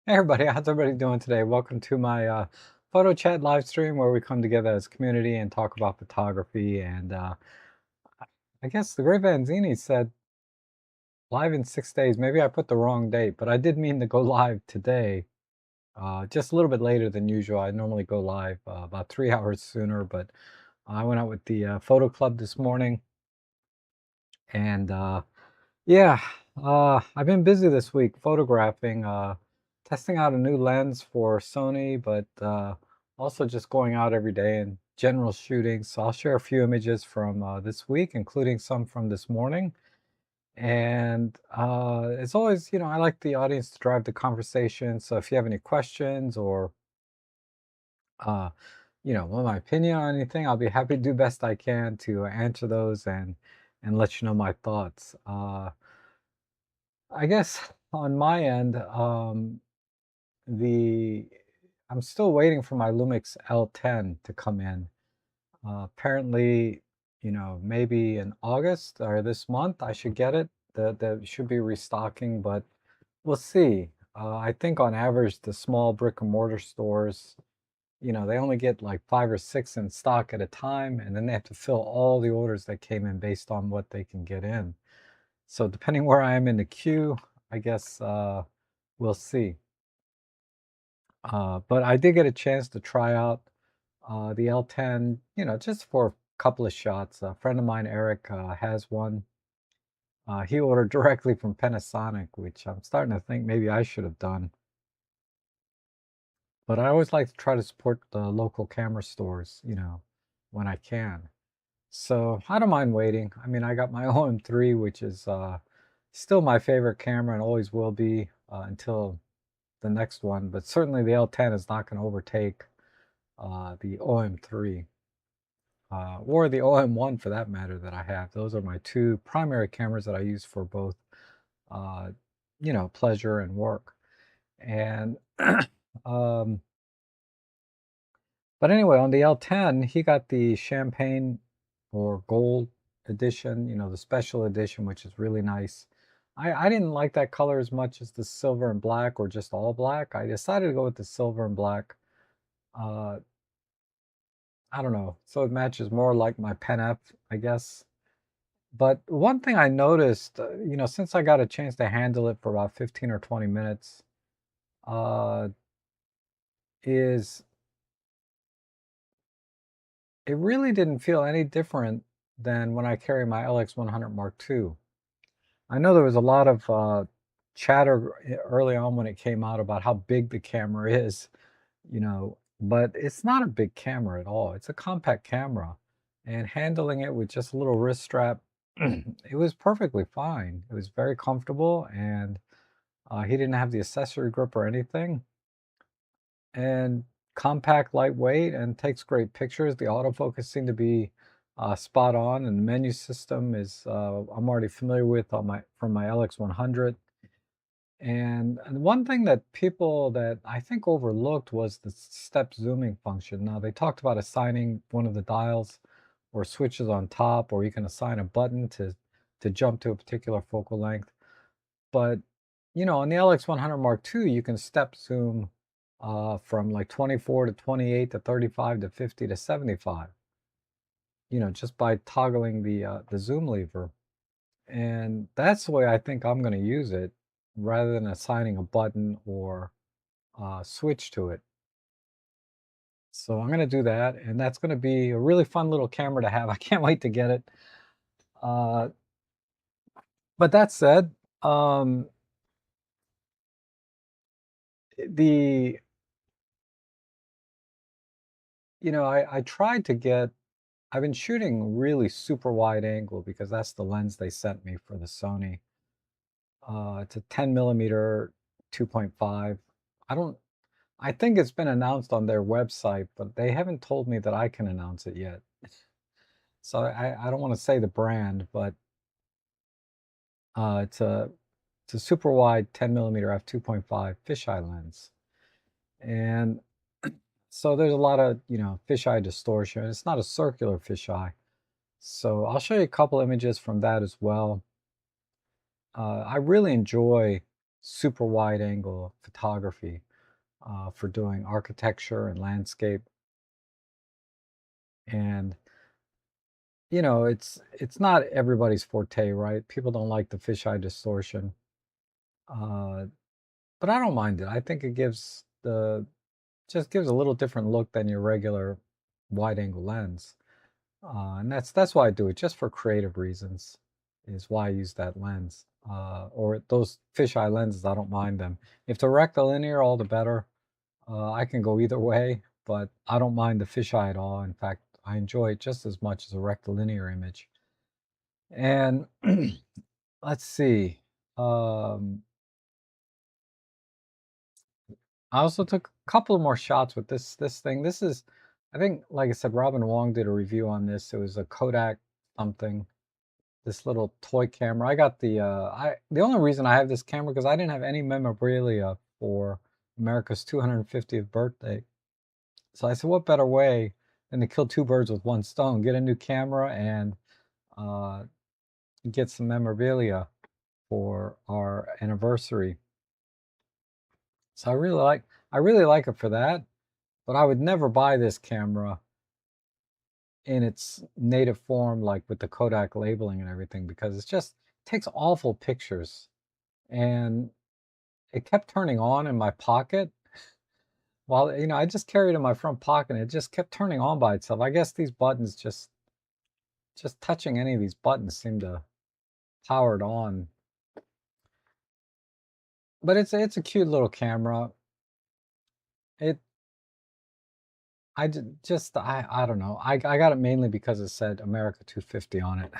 Hey everybody, how's everybody doing today? Welcome to my photo chat live stream where we come together as a community and talk about photography. And I guess the Great Vanzini said live in 6 days. Maybe I put the wrong date, but I did mean to go live today, just a little bit later than usual. I normally go live about 3 hours sooner, but I went out with the photo club this morning. And yeah, I've been busy this week photographing, testing out a new lens for Sony, but also just going out every day and general shooting. So I'll share a few images from this week, including some from this morning. And as always, I like the audience to drive the conversation. So if you have any questions or uh, want my opinion on anything, I'll be happy to do best I can to answer those and let you know my thoughts. I guess on my end, the I'm still waiting for my Lumix L10 to come in. Apparently, maybe in August or this month I should get it. The should be restocking, but we'll see. I think on average the small brick and mortar stores, they only get like 5 or 6 in stock at a time, and then they have to fill all the orders that came in based on what they can get in. So depending where I am in the queue, I guess we'll see. But I did get a chance to try out the L10, just for a couple of shots. A friend of mine, Eric, has one. He ordered directly from Panasonic, which I'm starting to think maybe I should have done. But I always like to try to support the local camera stores, when I can. So I don't mind waiting. I mean, I got my OM3, which is still my favorite camera and always will be until the next one. But certainly the L10 is not going to overtake the OM3 or the OM1 for that matter that I have. Those are my two primary cameras that I use for both, uh, pleasure and work. And um, but anyway, on the L10, he got the champagne or gold edition, the special edition, which is really nice. I didn't like that color as much as the silver and black or just all black. I decided to go with the silver and black. Uh, I don't know. So it matches more like my Pen F, I guess. But one thing I noticed, since I got a chance to handle it for about 15 or 20 minutes, uh, is it really didn't feel any different than when I carry my LX100 Mark II. I know there was a lot of chatter early on when it came out about how big the camera is, but it's not a big camera at all. It's a compact camera, and handling it with just a little wrist strap, it was perfectly fine. It was very comfortable, and he didn't have the accessory grip or anything. And compact, lightweight, and takes great pictures. The autofocus seemed to be spot on, and the menu system is I'm already familiar with on from my LX100. And one thing that people that I think overlooked was the step zooming function. Now they talked about assigning one of the dials or switches on top, or you can assign a button to jump to a particular focal length. But on the LX100 Mark II, you can step zoom from like 24 to 28 to 35 to 50 to 75. Just by toggling the zoom lever. And that's the way I think I'm going to use it, rather than assigning a button or switch to it. So I'm going to do that, and that's going to be a really fun little camera to have. I can't wait to get it. Uh, but that said, um, the I tried to get. I've been shooting really super wide angle because that's the lens they sent me for the Sony. It's a 10 millimeter 2.5. I don't. I think it's been announced on their website, but they haven't told me that I can announce it yet. So I don't want to say the brand, but it's a super wide 10 millimeter f2.5 fisheye lens, and so there's a lot of fisheye distortion. It's not a circular fisheye, so I'll show you a couple images from that as well. I really enjoy super wide angle photography for doing architecture and landscape. And it's not everybody's forte, right? People don't like the fisheye distortion, uh, but I don't mind it. I think it just gives a little different look than your regular wide angle lens. And that's why I do it, just for creative reasons, is why I use that lens. Or those fisheye lenses, I don't mind them. If they're rectilinear, all the better. I can go either way, but I don't mind the fisheye at all. In fact, I enjoy it just as much as a rectilinear image. And let's see. Um, I also took a couple of more shots with this thing. This is, I think, like I said, Robin Wong did a review on this. It was a Kodak something, this little toy camera. I got the only reason I have this camera because I didn't have any memorabilia for America's 250th birthday. So I said, what better way than to kill two birds with one stone? Get a new camera and uh, get some memorabilia for our anniversary. So I really like it for that. But I would never buy this camera in its native form, like with the Kodak labeling and everything, because it takes awful pictures. And it kept turning on in my pocket while, I just carried it in my front pocket and it just kept turning on by itself. I guess these buttons just touching any of these buttons seem to power it on. But it's a cute little camera. It I don't know. I got it mainly because it said America 250 on it.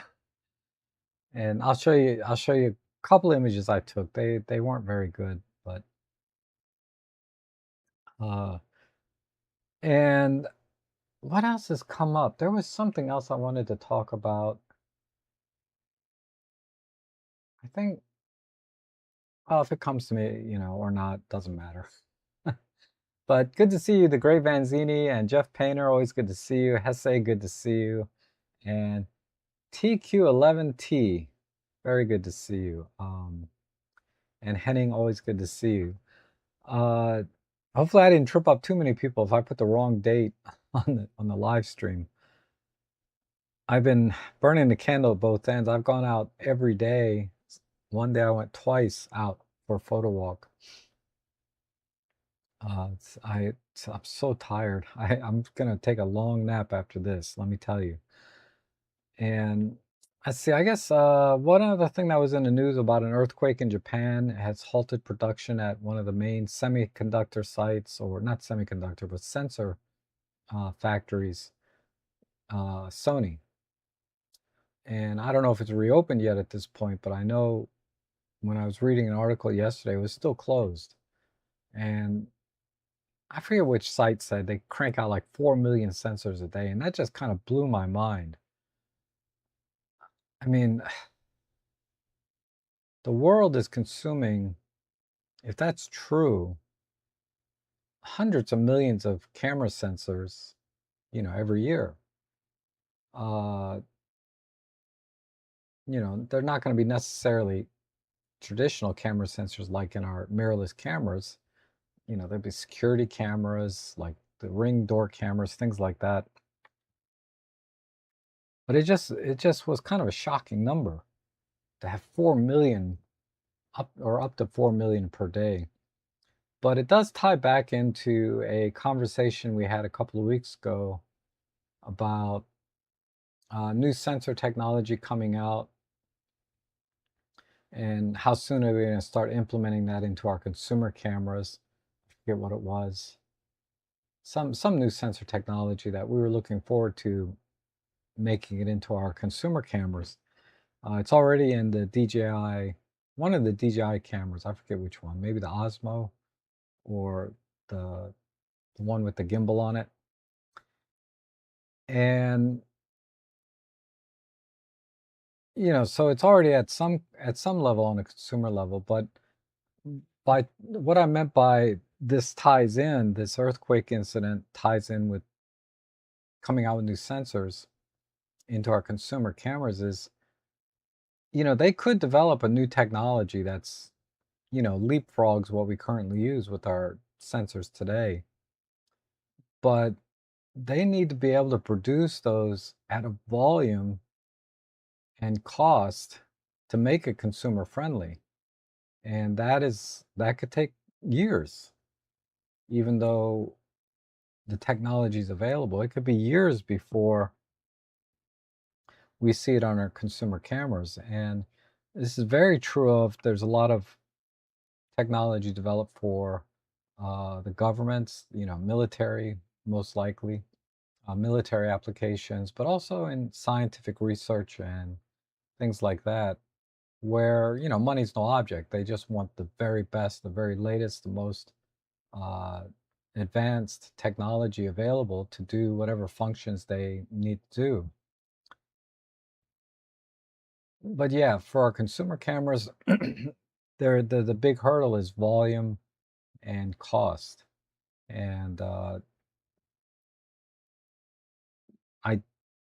And I'll show you a couple images I took. They weren't very good, but uh and what else has come up? There was something else I wanted to talk about. I think, well, if it comes to me, or not, doesn't matter. But good to see you, the Great Vanzini and Jeff Painter. Always good to see you. Hesse, good to see you. And TQ11T, very good to see you. And Henning, always good to see you. Uh, Hopefully I didn't trip up too many people if I put the wrong date on the live stream. I've been burning the candle at both ends. I've gone out every day. One day I went twice out for a photo walk. I'm so tired. I'm gonna take a long nap after this, let me tell you. And let's see, I guess one other thing that was in the news about an earthquake in Japan has halted production at one of the main semiconductor sites, or not semiconductor, but sensor factories, Sony. And I don't know if it's reopened yet at this point, but I know when I was reading an article yesterday, it was still closed. And I forget which site said they crank out like 4 million sensors a day, and that just kind of blew my mind. I mean, the world is consuming, if that's true, hundreds of millions of camera sensors, every year. Uh, they're not going to be necessarily traditional camera sensors like in our mirrorless cameras. There'd be security cameras, like the Ring door cameras, things like that. But it just was kind of a shocking number to have 4 million up to 4 million per day. But it does tie back into a conversation we had a couple of weeks ago about new sensor technology coming out and how soon are we going to start implementing that into our consumer cameras. I forget what it was. Some new sensor technology that we were looking forward to making it into our consumer cameras. It's already in the DJI, one of the DJI cameras. I forget which one. Maybe the Osmo or the one with the gimbal on it. And so it's already at some level on a consumer level, but by what I meant by this earthquake incident ties in with coming out with new sensors into our consumer cameras is, they could develop a new technology that's, leapfrogs what we currently use with our sensors today. But they need to be able to produce those at a volume and cost to make it consumer friendly. And that could take years, even though the technology is available. It could be years before we see it on our consumer cameras. And this is very true of there's a lot of technology developed for the governments, military, most likely, military applications, but also in scientific research and things like that, where, money's no object. They just want the very best, the very latest, the most uh, advanced technology available to do whatever functions they need to do. But yeah, for our consumer cameras, the big hurdle is volume and cost. And I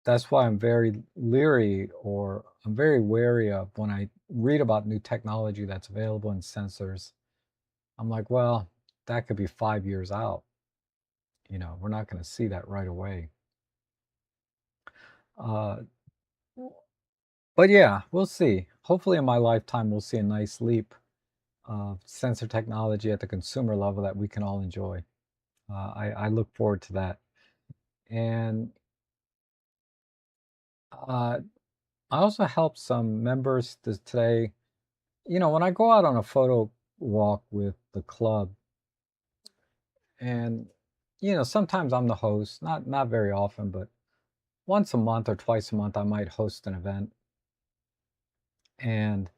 that's why I'm very leery, or I'm very wary of when I read about new technology that's available in sensors. I'm like, well, that could be 5 years out. We're not going to see that right away. Uh, but yeah, we'll see. Hopefully, in my lifetime, we'll see a nice leap of sensor technology at the consumer level that we can all enjoy. I look forward to that. And uh, I also help some members today. When I go out on a photo walk with the club, and sometimes I'm the host, not very often, but once a month or twice a month I might host an event. And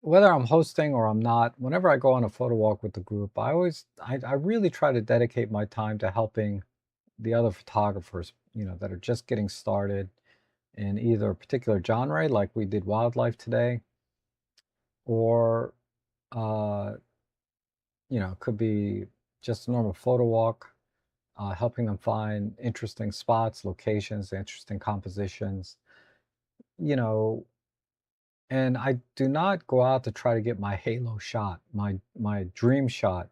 whether I'm hosting or I'm not, whenever I go on a photo walk with the group, I really try to dedicate my time to helping the other photographers, that are just getting started in either a particular genre, like we did wildlife today, or uh, it could be just a normal photo walk, helping them find interesting spots, locations, interesting compositions, you know, and I do not go out to try to get my halo shot, my dream shot.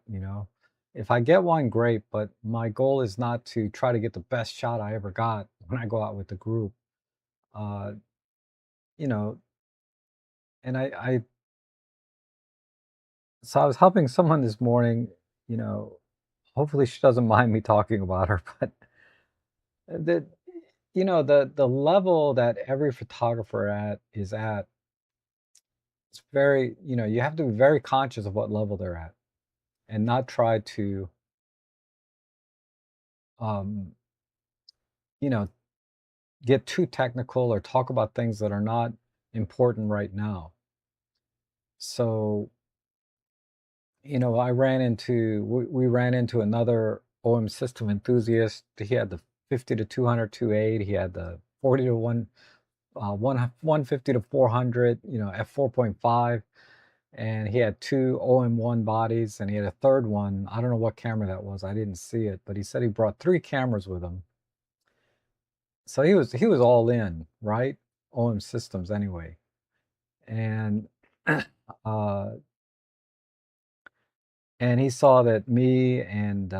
If I get one, great, but my goal is not to try to get the best shot I ever got when I go out with the group. Uh, you know, and so I was helping someone this morning, you know, hopefully she doesn't mind me talking about her, but the the level that every photographer at, it's very, you have to be very conscious of what level they're at and not try to um, you know, get too technical or talk about things that are not important right now. So, we ran into another OM system enthusiast. He had the 50 to 200 2.8. He had the 40 to 150 to 400, f 4.5, and he had two OM1 bodies, and he had a third one. I don't know what camera that was. I didn't see it, but he said he brought three cameras with him. So he was all in, right? OM systems anyway. And uh and he saw that me and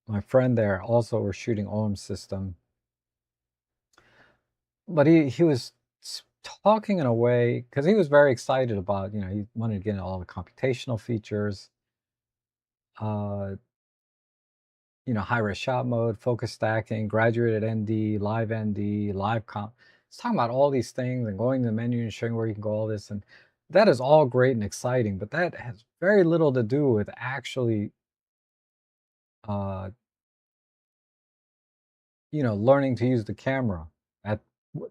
my friend there also were shooting OM system. But he was talking in a way, because he was very excited about, he wanted to get into all the computational features, uh high res shot mode, focus stacking, graduated ND, live ND, live comp. It's talking about all these things and going to the menu and showing where you can go, all this. And that is all great and exciting, but that has very little to do with actually, uh, learning to use the camera at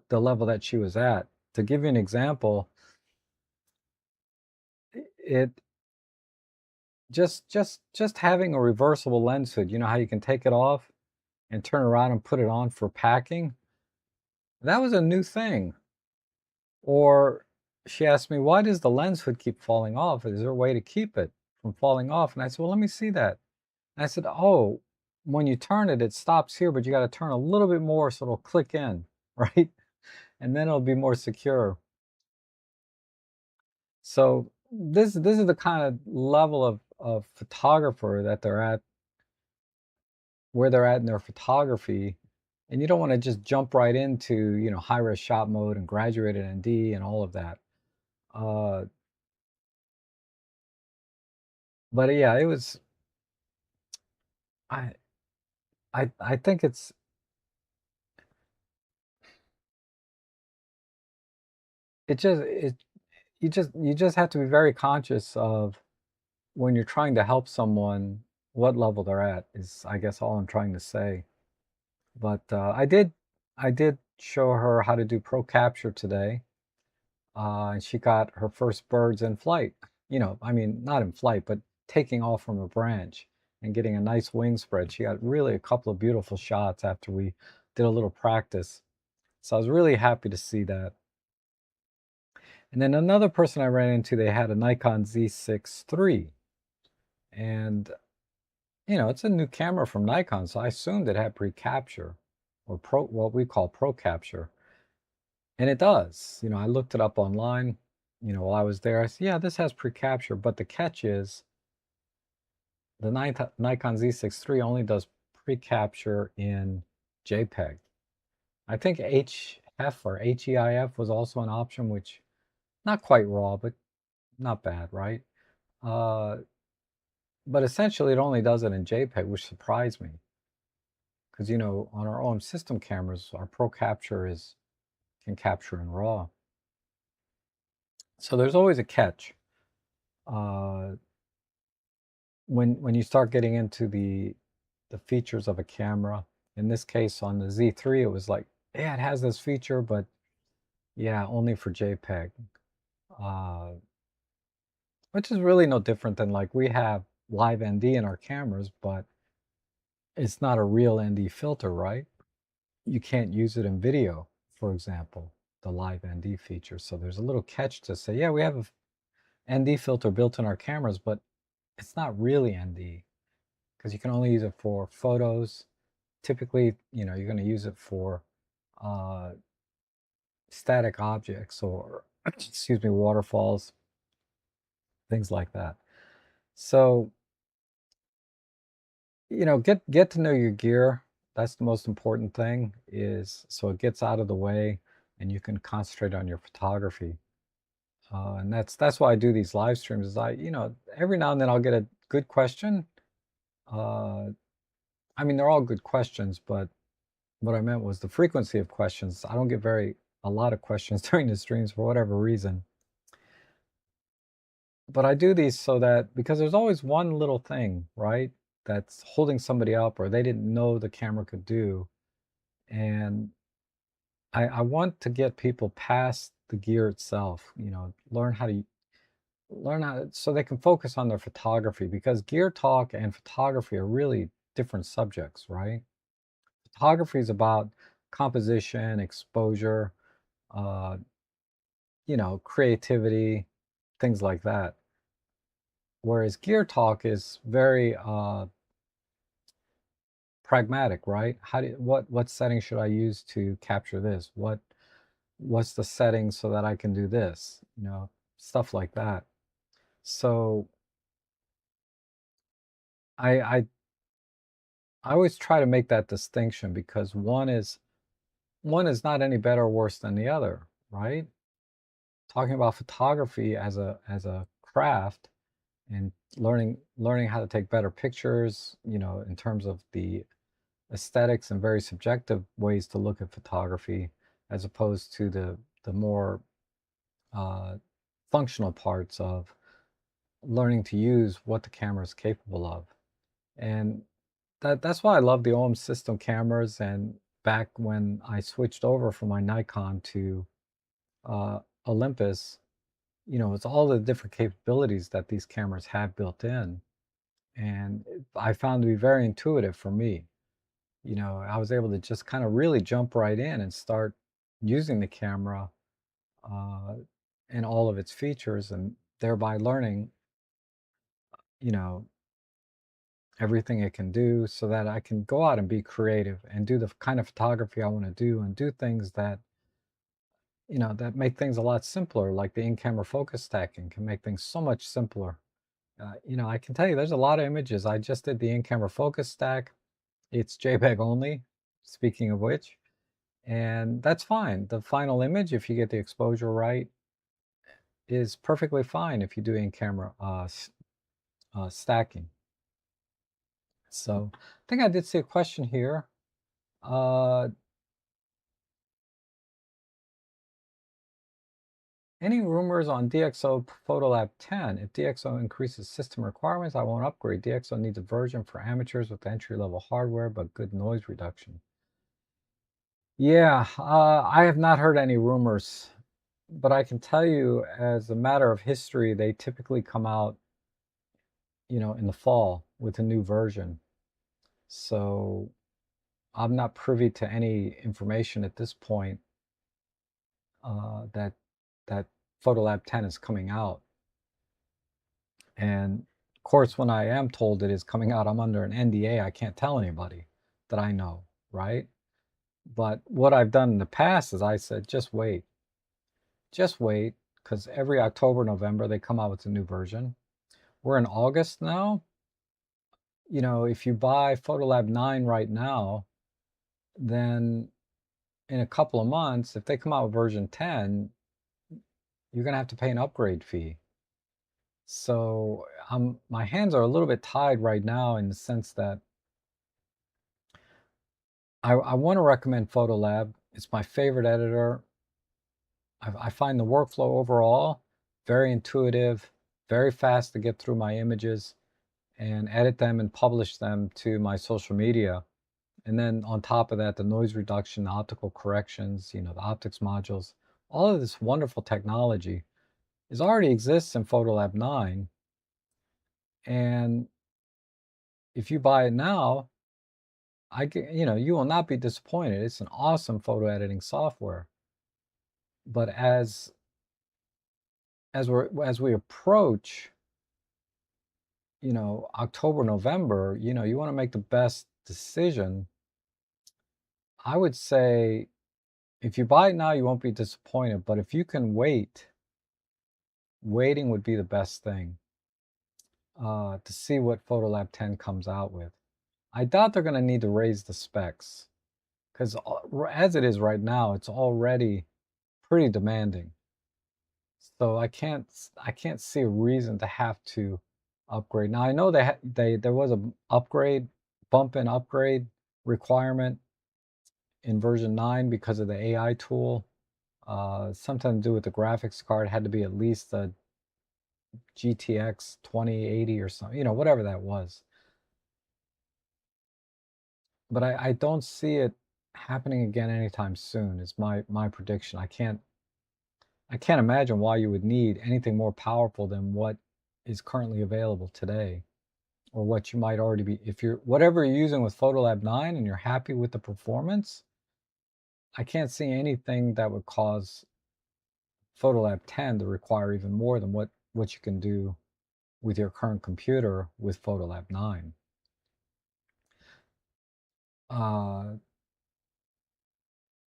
the level that she was at. To give you an example, it just having a reversible lens hood, how you can take it off and turn around and put it on for packing. That was a new thing. Or she asked me, why does the lens hood keep falling off? Is there a way to keep it from falling off? And I said, well, let me see that. And I said, oh, when you turn it, it stops here, but you got to turn a little bit more so it'll click in, right? And then it'll be more secure. So this is the kind of level of photographer that they're at, where they're at in their photography, and you don't want to just jump right into, high res shot mode and graduated ND and all of that. Uh, but yeah, it was. I I think it just it you just have to be very conscious of when you're trying to help someone, what level they're at is, I guess, all I'm trying to say. But I did show her how to do pro capture today, and she got her first birds in flight. I mean, not in flight, but taking off from a branch and getting a nice wing spread. She got really a couple of beautiful shots after we did a little practice. So I was really happy to see that. And then another person I ran into, they had a Nikon Z6 III. And, it's a new camera from Nikon, so I assumed it had pre-capture, or what we call pro capture. And it does. I looked it up online, while I was there. I said, yeah, this has pre-capture, but the catch is the Nikon Z6 III only does pre-capture in JPEG. I think HF or HEIF was also an option, which not quite raw, but not bad, right? Uh, but essentially, it only does it in JPEG, which surprised me because on our own system cameras, our Pro Capture is can capture in RAW. So there's always a catch uh, when you start getting into the features of a camera. In this case, on the Z3, it was like, yeah, it has this feature, but yeah, only for JPEG. Uh, which is really no different than, like, we have live ND in our cameras, but it's not a real ND filter, right? You can't use it in video, for example, the live ND feature. So there's a little catch to say, yeah, we have a ND filter built in our cameras, but it's not really ND because you can only use it for photos. Typically, you're going to use it for uh, static objects or, excuse me, waterfalls, things like that. So, get to know your gear. That's the most important thing, is so it gets out of the way and you can concentrate on your photography. And that's why I do these live streams. Is every now and then I'll get a good question. Uh, I mean, they're all good questions, but what I meant was the frequency of questions. I don't get a lot of questions during the streams for whatever reason. But I do these so that, because there's always one little thing, right, that's holding somebody up or they didn't know the camera could do. And I want to get people past the gear itself, learn how to, so they can focus on their photography, because gear talk and photography are really different subjects, right? Photography is about composition, exposure, uh, creativity, things like that. Whereas gear talk is very pragmatic, right? What setting should I use to capture this? What's the setting so that I can do this? Stuff like that. So I I I always try to make that distinction, because one is not any better or worse than the other, right? Talking about photography as a craft, and learning how to take better pictures, in terms of the aesthetics and very subjective ways to look at photography, as opposed to the more uh, functional parts of learning to use what the camera is capable of. And that's why I love the OM system cameras. And back when I switched over from my Nikon to uh, Olympus, it's all the different capabilities that these cameras have built in. And I found to be very intuitive for me. I was able to just kind of really jump right in and start using the camera uh, and all of its features, and thereby learning, you know, everything it can do, so that I can go out and be creative and do the kind of photography I want to do, and do things that that make things a lot simpler, like the in-camera focus stacking can make things so much simpler. I can tell you there's a lot of images. I just did the in-camera focus stack. It's JPEG only, speaking of which, and that's fine. The final image, if you get the exposure right, is perfectly fine if you do in-camera stacking. So I think I did see a question here. Any rumors on DxO Photolab 10? If DxO increases system requirements, I won't upgrade. DxO needs a version for amateurs with entry-level hardware, but good noise reduction. Yeah, I have not heard any rumors, but I can tell you as a matter of history, they typically come out, in the fall with a new version. So I'm not privy to any information at this point that Photolab 10 is coming out. And of course, when I am told it is coming out, I'm under an NDA. I can't tell anybody that I know, right? But what I've done in the past is I said, just wait, because every October, November, they come out with a new version. We're in August now. If you buy Photolab 9 right now, then in a couple of months, if they come out with version 10, you're going to have to pay an upgrade fee. So my hands are a little bit tied right now in the sense that I want to recommend Photolab. It's my favorite editor. I find the workflow overall very intuitive, very fast to get through my images and edit them and publish them to my social media. And then on top of that, the noise reduction, the optical corrections, the optics modules, all of this wonderful technology already exists in Photolab 9. And if you buy it now, you will not be disappointed. It's an awesome photo editing software. But as we approach, October, November, you want to make the best decision. I would say if you buy it now, you won't be disappointed. But if you can waiting would be the best thing to see what Photolab 10 comes out with. I doubt they're going to need to raise the specs because as it is right now, it's already pretty demanding. So I can't see a reason to have to upgrade. Now I know there was a bump in upgrade requirement in version 9 because of the AI tool. Something to do with the graphics card. It had to be at least a GTX 2080 or something, whatever that was. But I don't see it happening again anytime soon. Is my prediction. I can't imagine why you would need anything more powerful than what is currently available today, or what you might already be. If whatever you're using with Photolab 9 and you're happy with the performance, I can't see anything that would cause Photolab 10 to require even more than what you can do with your current computer with Photolab 9.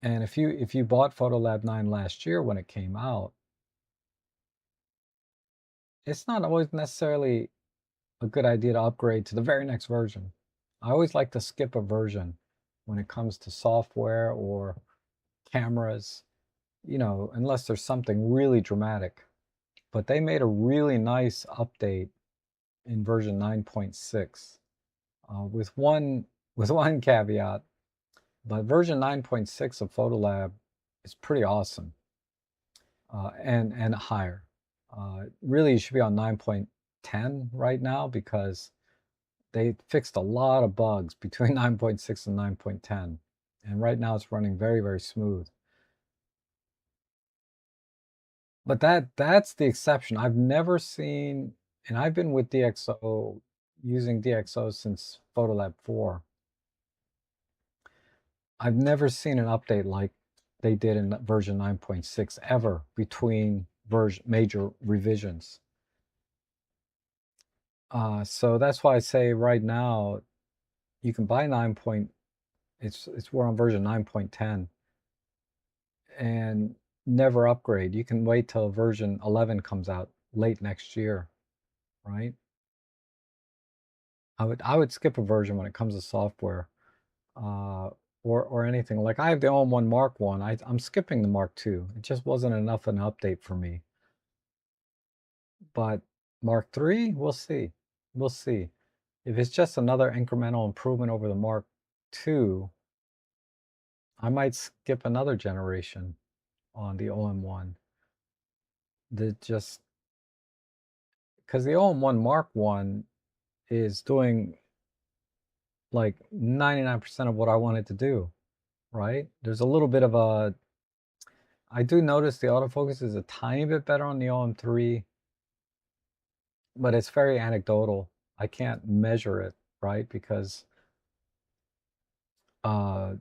And if you bought Photolab 9 last year when it came out, it's not always necessarily a good idea to upgrade to the very next version. I always like to skip a version when it comes to software or cameras, unless there's something really dramatic. But they made a really nice update in version 9.6 with one caveat. But version 9.6 of Photolab is pretty awesome and higher. Really, you should be on 9.10 right now because they fixed a lot of bugs between 9.6 and 9.10. And right now it's running very, very smooth. But that's the exception. I've never seen, and I've been with DxO, using DxO since Photolab 4. I've never seen an update like they did in version 9.6 ever between major revisions. So that's why I say right now you can buy 9. We're on version 9.10, and never upgrade. You can wait till version 11 comes out late next year, right? I would skip a version when it comes to software, uh, or anything. Like I have the All-in-One Mark 1. I'm skipping the Mark 2. It just wasn't enough an update for me. But Mark 3, we'll see. We'll see. If it's just another incremental improvement over the Mark 2, I might skip another generation on the All-in-One. That just because the All-in-One Mark 1 is doing like 99% of what I wanted to do, right? There's a little bit of a, I do notice the autofocus is a tiny bit better on the OM3, but it's very anecdotal. I can't measure it, right? Because uh,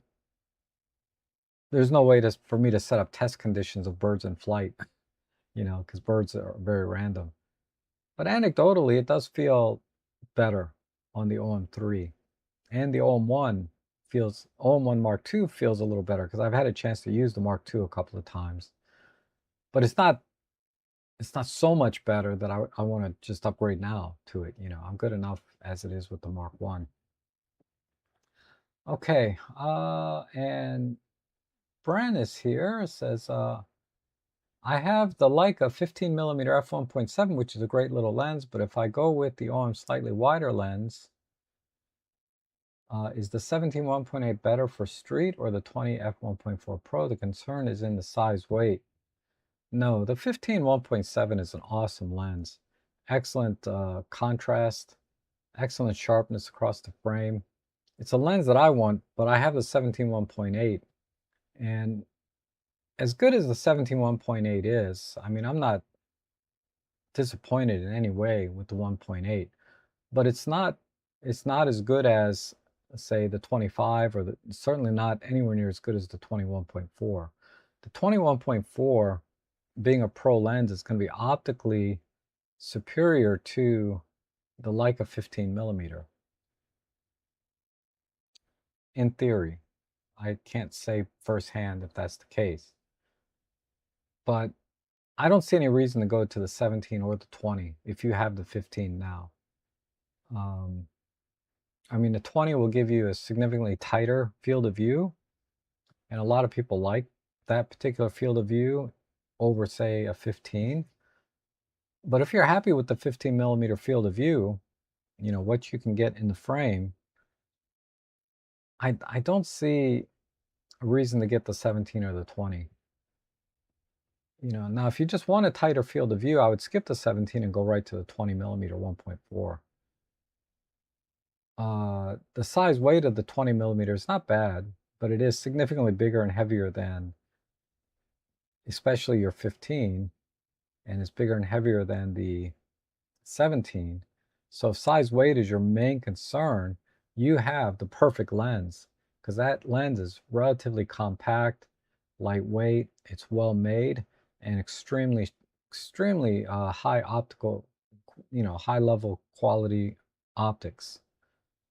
there's no way for me to set up test conditions of birds in flight, because birds are very random. But anecdotally, it does feel better on the OM3. And the OM1 OM1 Mark II feels a little better because I've had a chance to use the Mark II a couple of times. But it's not so much better that I want to just upgrade now to it. I'm good enough as it is with the Mark 1. Okay, and Bran is here. It says, I have the Leica 15mm f1.7, which is a great little lens, but if I go with the OM slightly wider lens, is the 17 1.8 better for street or the 20 f1.4 Pro? The concern is in the size weight. No, the 15 1.7 is an awesome lens. Excellent contrast, excellent sharpness across the frame. It's a lens that I want, but I have the 17 1.8. And as good as the 17 1.8 is, I mean, I'm not disappointed in any way with the 1.8, but it's not as good as, say, the 25, or certainly not anywhere near as good as the 21.4. The 21.4, being a pro lens, is going to be optically superior to the Leica 15mm. In theory, I can't say firsthand if that's the case, but I don't see any reason to go to the 17 or the 20 if you have the 15 now. I mean, the 20 will give you a significantly tighter field of view, and a lot of people like that particular field of view over, say, a 15. But if you're happy with the 15mm field of view, what you can get in the frame, I don't see a reason to get the 17 or the 20. Now if you just want a tighter field of view, I would skip the 17 and go right to the 20mm 1.4. The size weight of the 20mm is not bad, but it is significantly bigger and heavier than, especially your 15, and it's bigger and heavier than the 17. So if size weight is your main concern, you have the perfect lens, because that lens is relatively compact, lightweight, it's well made, and extremely high optical, high level quality optics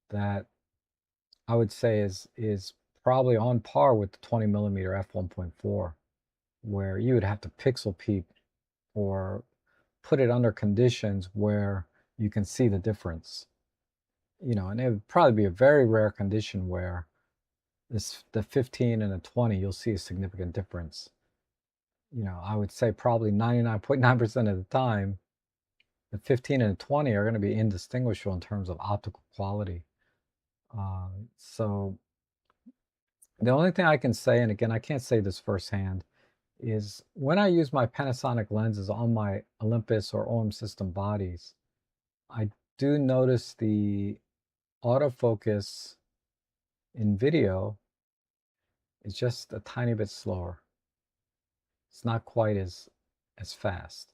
that I would say is probably on par with the 20mm f1.4, where you would have to pixel peep or put it under conditions where you can see the difference. And it would probably be a very rare condition where the 15 and the 20, you'll see a significant difference. I would say probably 99.9% of the time, the 15 and the 20 are going to be indistinguishable in terms of optical quality. So the only thing I can say, and again, I can't say this firsthand, is when I use my Panasonic lenses on my Olympus or OM system bodies, I do notice the autofocus in video is just a tiny bit slower. It's not quite as fast.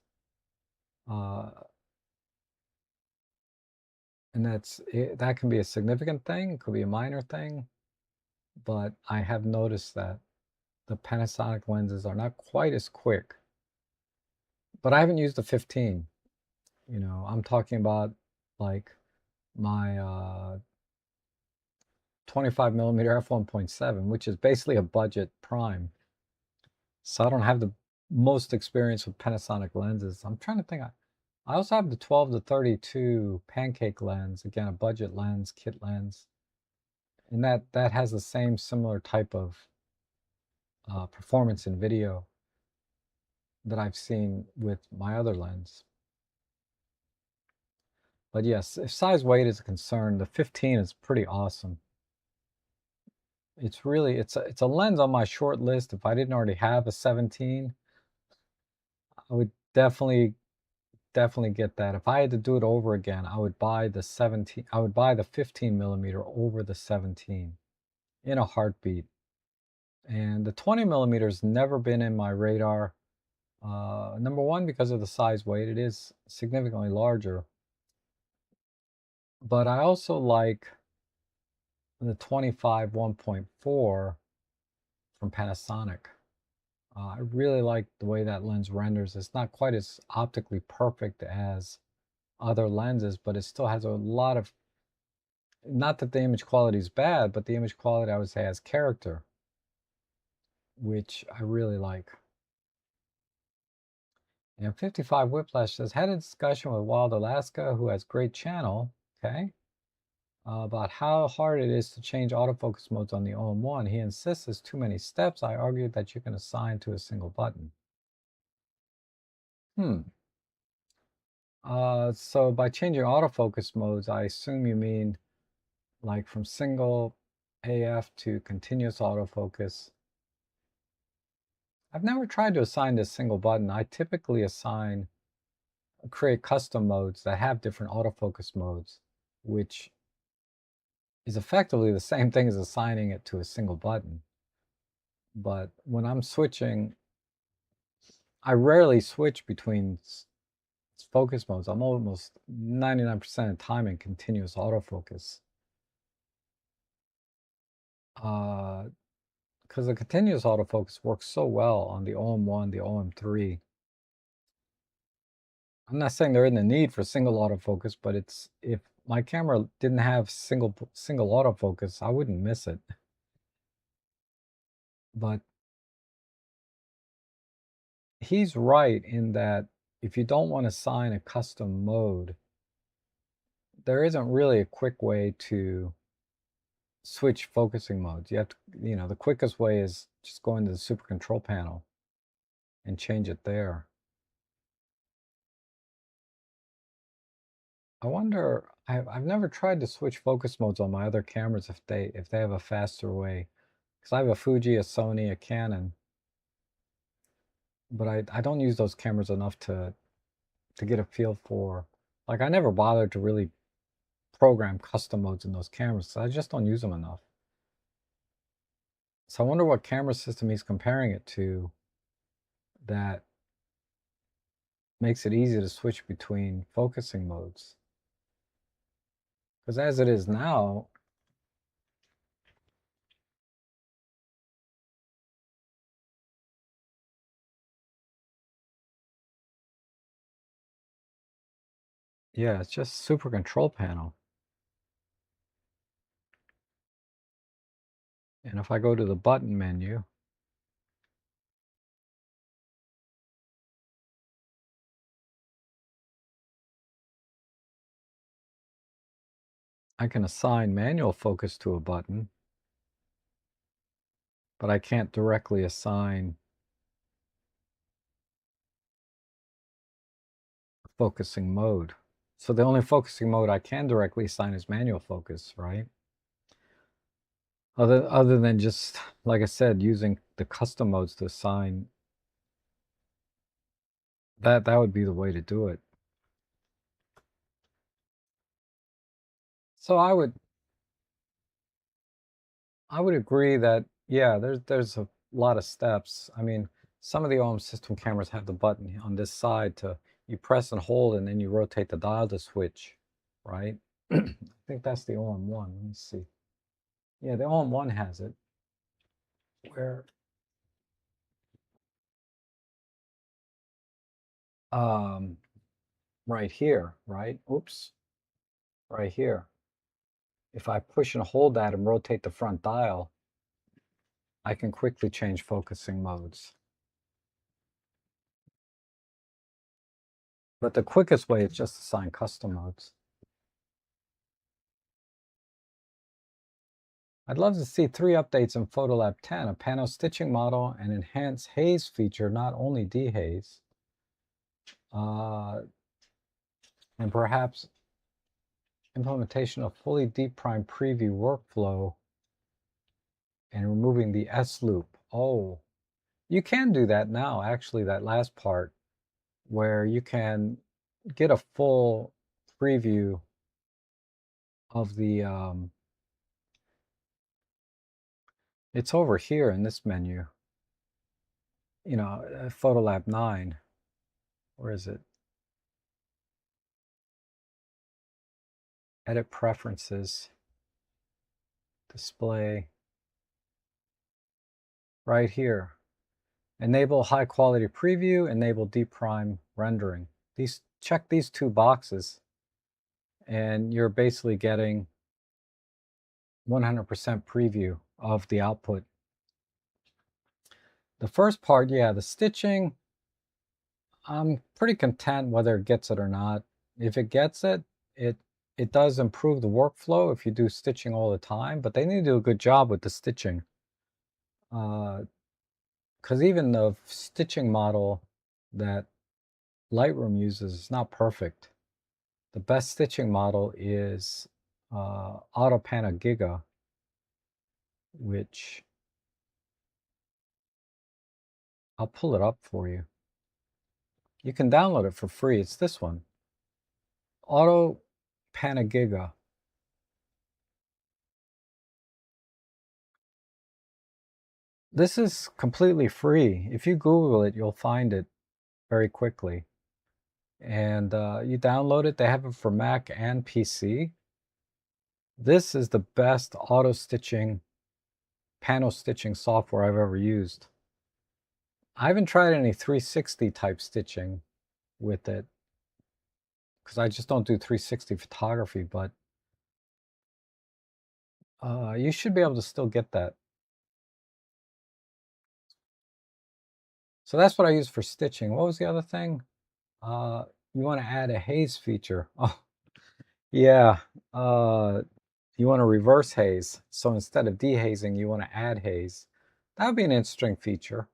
And that can be a significant thing, it could be a minor thing, but I have noticed that the Panasonic lenses are not quite as quick. But I haven't used the 15. I'm talking about like my 25mm f1.7, which is basically a budget prime. So I don't have the most experience with Panasonic lenses. I'm trying to think. I also have the 12 to 32 pancake lens, again, a budget lens, kit lens. And that has the same similar type of performance in video that I've seen with my other lens. But yes, if size weight is a concern, the 15 is pretty awesome. It's really, it's a lens on my short list. If I didn't already have a 17, I would definitely get that. If I had to do it over again, I would buy the 17, I would buy the 15 millimeter over the 17 in a heartbeat. And the 20 millimeters never been in my radar. Number one, because of the size weight, it is significantly larger. But I also like the 25 1.4 from Panasonic. I really like the way that lens renders. It's not quite as optically perfect as other lenses, but it still has a lot of, not that the image quality is bad, but the image quality I would say has character, which I really like. And 55 Whiplash says, had a discussion with Wild Alaska, who has great channel, okay, about how hard it is to change autofocus modes on the OM1. He insists there's too many steps. I argued that you can assign to a single button. So by changing autofocus modes, I assume you mean like from single AF to continuous autofocus. I've never tried to assign this single button. I typically create custom modes that have different autofocus modes, which is effectively the same thing as assigning it to a single button. But when I'm switching, I rarely switch between focus modes. I'm almost 99% of the time in continuous autofocus. Because the continuous autofocus works so well on the OM1, the OM3. I'm not saying there isn't a need for single autofocus, but it's, if my camera didn't have single autofocus, I wouldn't miss it. But he's right in that if you don't want to assign a custom mode, there isn't really a quick way to switch focusing modes. You have to, the quickest way is just go into the super control panel and change it there. I wonder, I've never tried to switch focus modes on my other cameras if they have a faster way. Because I have a Fuji, a Sony, a Canon, but I don't use those cameras enough to get a feel for, like, I never bothered to really program custom modes in those cameras, so I just don't use them enough. So I wonder what camera system he's comparing it to that makes it easy to switch between focusing modes. Because as it is now, yeah, it's just super control panel. And if I go to the button menu, I can assign manual focus to a button, but I can't directly assign focusing mode. So the only focusing mode I can directly assign is manual focus, right? Other than just, like I said, using the custom modes to assign, that would be the way to do it. So I would agree that, yeah, there's a lot of steps. I mean, some of the OM system cameras have the button on this side to, you press and hold and then you rotate the dial to switch, right? I think that's the OM1. Let me see. Yeah, the OM1 has it. Where um right here, right? Oops. Right here. If I push and hold that and rotate the front dial, I can quickly change focusing modes. But the quickest way is just to assign custom modes. I'd love to see 3 updates in Photolab 10, a panel stitching model, an enhanced haze feature, not only dehaze, and perhaps implementation of fully deep prime preview workflow and removing the S loop. Oh, you can do that now, actually, that last part, where you can get a full preview of the, it's over here in this menu, you know, Photolab 9. Where is it? Edit preferences, display, right here. Enable high quality preview, enable deep prime rendering. Check these 2 boxes and you're basically getting 100% preview of the output. The first part, yeah, the stitching, I'm pretty content whether it gets it or not. If it gets it, it does improve the workflow if you do stitching all the time, but they need to do a good job with the stitching. Because even the stitching model that Lightroom uses is not perfect. The best stitching model is Autopana Giga, which I'll pull it up for you. You can download it for free. It's this one, Autopana Giga. This is completely free. If you Google it, you'll find it very quickly. And you download it. They have it for Mac and PC. This is the best auto stitching, panel stitching software I've ever used. I haven't tried any 360 type stitching with it because I just don't do 360 photography, but you should be able to still get that. So that's what I use for stitching. What was the other thing? You want to add a haze feature. Oh, yeah. You want to reverse haze. So instead of dehazing, you want to add haze. That would be an interesting feature.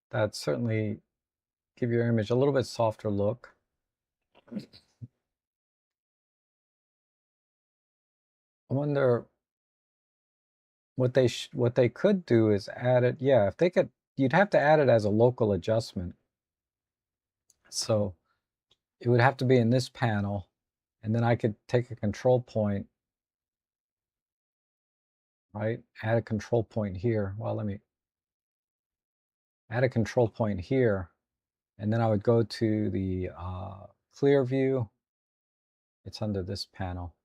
That'd certainly give your image a little bit softer look. I wonder what they could do is add it. Yeah, if they could, you'd have to add it as a local adjustment. So it would have to be in this panel, and then I could take a control point, right? Add a control point here. Well, let me add a control point here, and then I would go to the clear view. It's under this panel,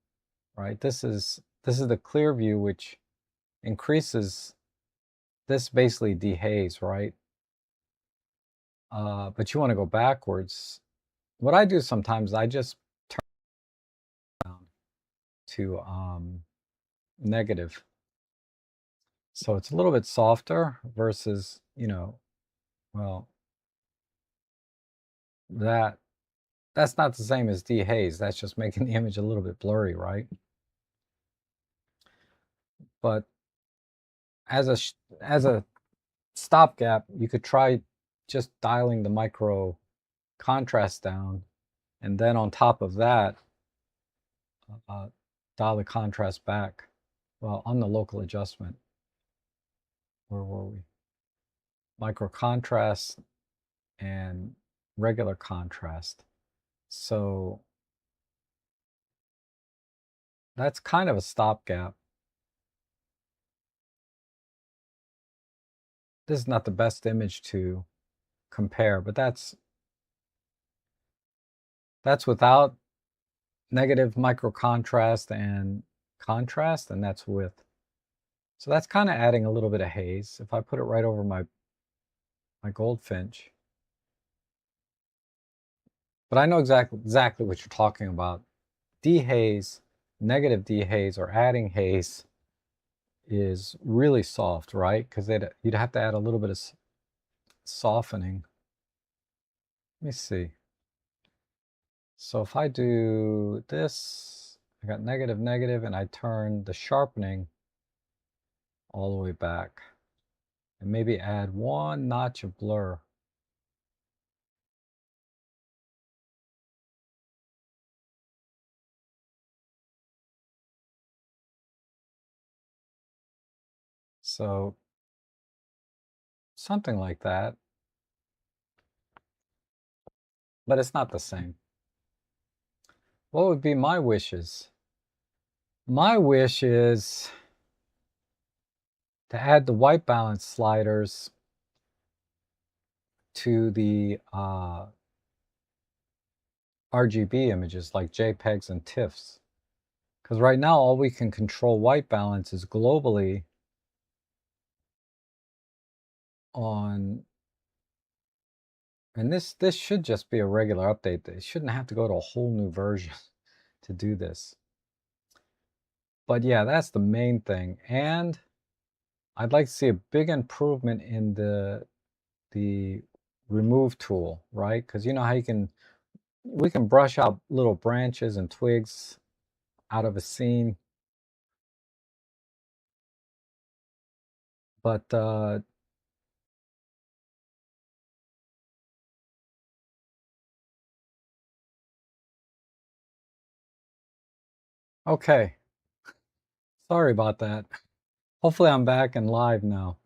right? This is the clear view, which increases this, basically dehaze, right? But you want to go backwards. What I do sometimes, I just turn down to negative. So it's a little bit softer versus, you know, well, that's not the same as dehaze. That's just making the image a little bit blurry, right? But as a stopgap, you could try just dialing the micro contrast down, and then on top of that, dial the contrast back. Well, on the local adjustment, where were we? Micro contrast and regular contrast. So that's kind of a stopgap. This is not the best image to compare, but that's without negative micro contrast, and that's with. So that's kind of adding a little bit of haze. If I put it right over my goldfinch. But I know exactly what you're talking about. Dehaze, negative dehaze, or adding haze is really soft, right? Because you'd have to add a little bit of softening. Let me see. So if I do this, I got negative, negative, and I turn the sharpening all the way back. And maybe add one notch of blur. So something like that. But it's not the same. What would be my wishes? My wish is to add the white balance sliders to the RGB images like JPEGs and TIFFs. Because right now all we can control white balance is globally on, and this should just be a regular update. It shouldn't have to go to a whole new version to do this. But yeah, that's the main thing. And I'd like to see a big improvement in the remove tool, right? Because you know how we can brush out little branches and twigs out of a scene. But okay, sorry about that. Hopefully I'm back and live now.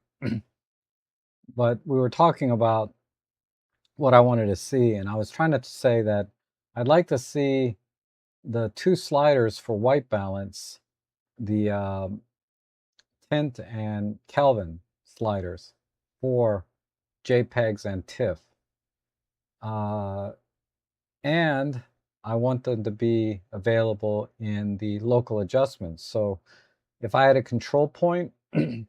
But we were talking about what I wanted to see, and I was trying to say that I'd like to see the two sliders for white balance, the tint and Kelvin sliders for JPEGs and TIFF. And I want them to be available in the local adjustments. So if I had a control point to,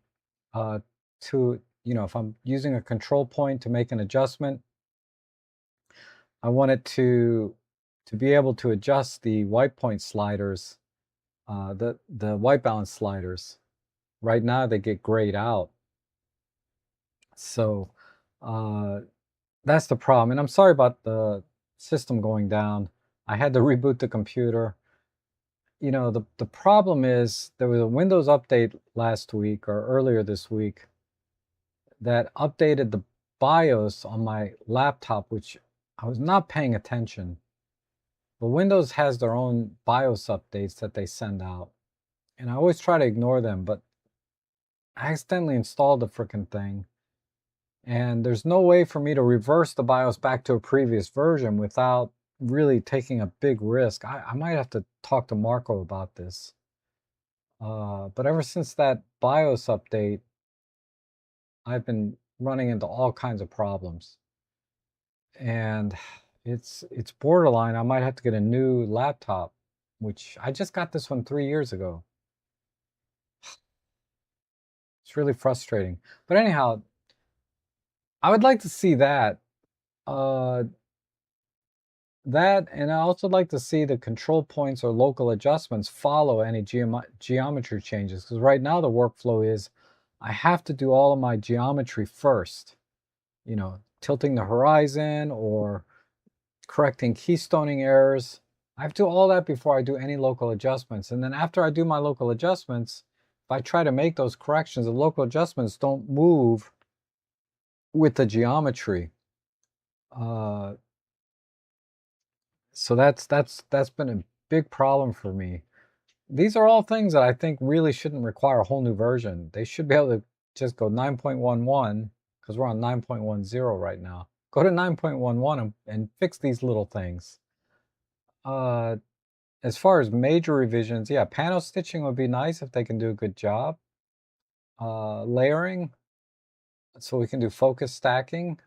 if I'm using a control point to make an adjustment, I want it to be able to adjust the white point sliders, the white balance sliders. Right now they get grayed out. So that's the problem. And I'm sorry about the system going down. I had to reboot the computer. The problem is there was a Windows update last week or earlier this week that updated the BIOS on my laptop, which I was not paying attention. But Windows has their own BIOS updates that they send out. And I always try to ignore them, but I accidentally installed the frickin' thing. And there's no way for me to reverse the BIOS back to a previous version without really taking a big risk. I might have to talk to Marco about this. But ever since that BIOS update, I've been running into all kinds of problems. And it's borderline. I might have to get a new laptop, which I just got this one 3 years ago. It's really frustrating. But anyhow, I would like to see that. Uh, and I also like to see the control points or local adjustments follow any geometry changes. Because right now the workflow is I have to do all of my geometry first. Tilting the horizon or correcting keystoning errors. I have to do all that before I do any local adjustments. And then after I do my local adjustments, if I try to make those corrections, the local adjustments don't move with the geometry. So that's been a big problem for me. These are all things that I think really shouldn't require a whole new version. They should be able to just go 9.11 because we're on 9.10 right now. Go to 9.11 and fix these little things. As far as major revisions, yeah, panel stitching would be nice if they can do a good job. Layering, so we can do focus stacking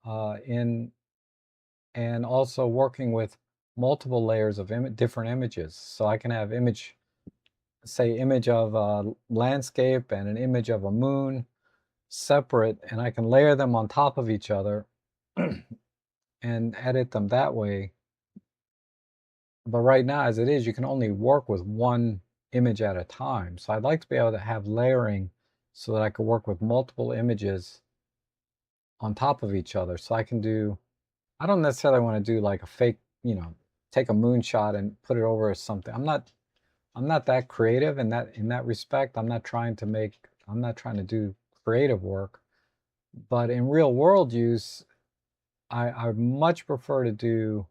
and also working with multiple layers of different images. So I can have image of a landscape and an image of a moon separate, and I can layer them on top of each other and edit them that way. But right now, as it is, you can only work with one image at a time. So I'd like to be able to have layering so that I could work with multiple images on top of each other. So I can do, I don't necessarily want to do like a fake, take a moonshot and put it over something. I'm not that creative in that respect. I'm not trying to do creative work, but in real world use, I much prefer to do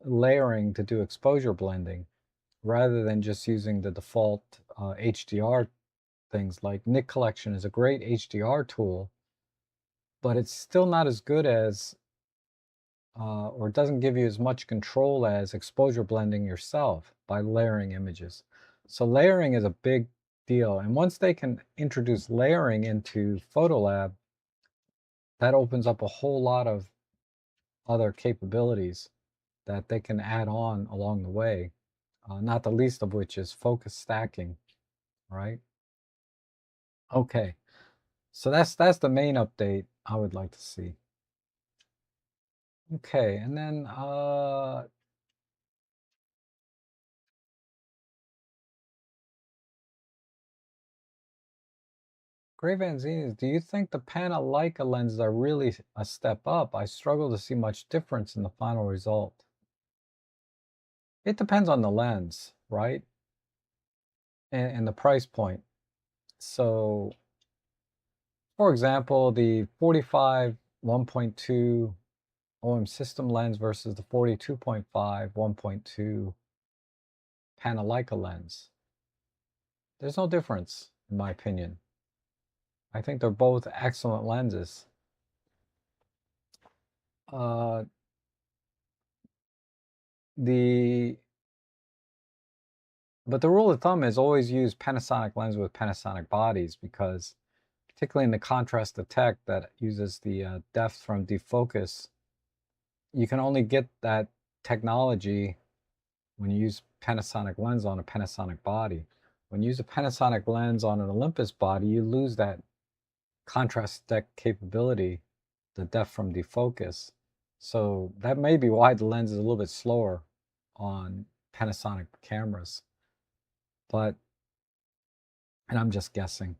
layering, to do exposure blending, rather than just using the default HDR things. Like Nik Collection is a great HDR tool, but it's still not as good as, or doesn't give you as much control as exposure blending yourself by layering images. So layering is a big deal. And once they can introduce layering into Photolab, that opens up a whole lot of other capabilities that they can add on along the way, not the least of which is focus stacking, right? Okay, so that's the main update I would like to see. Okay, and then Gray Vanzini, do you think the Pana-Leica lenses are really a step up? I struggle to see much difference in the final result. It depends on the lens, right? And the price point. So, for example, the 45 1.2 OM system lens versus the 42.5 1.2 Pana-Leica lens. There's no difference, in my opinion. I think they're both excellent lenses. Uh, but the rule of thumb is always use Panasonic lens with Panasonic bodies, because particularly in the contrast detect that uses the depth from defocus, you can only get that technology when you use Panasonic lens on a Panasonic body. When you use a Panasonic lens on an Olympus body, you lose that contrast detect capability, the depth from defocus. So that may be why the lens is a little bit slower on Panasonic cameras. But, and I'm just guessing.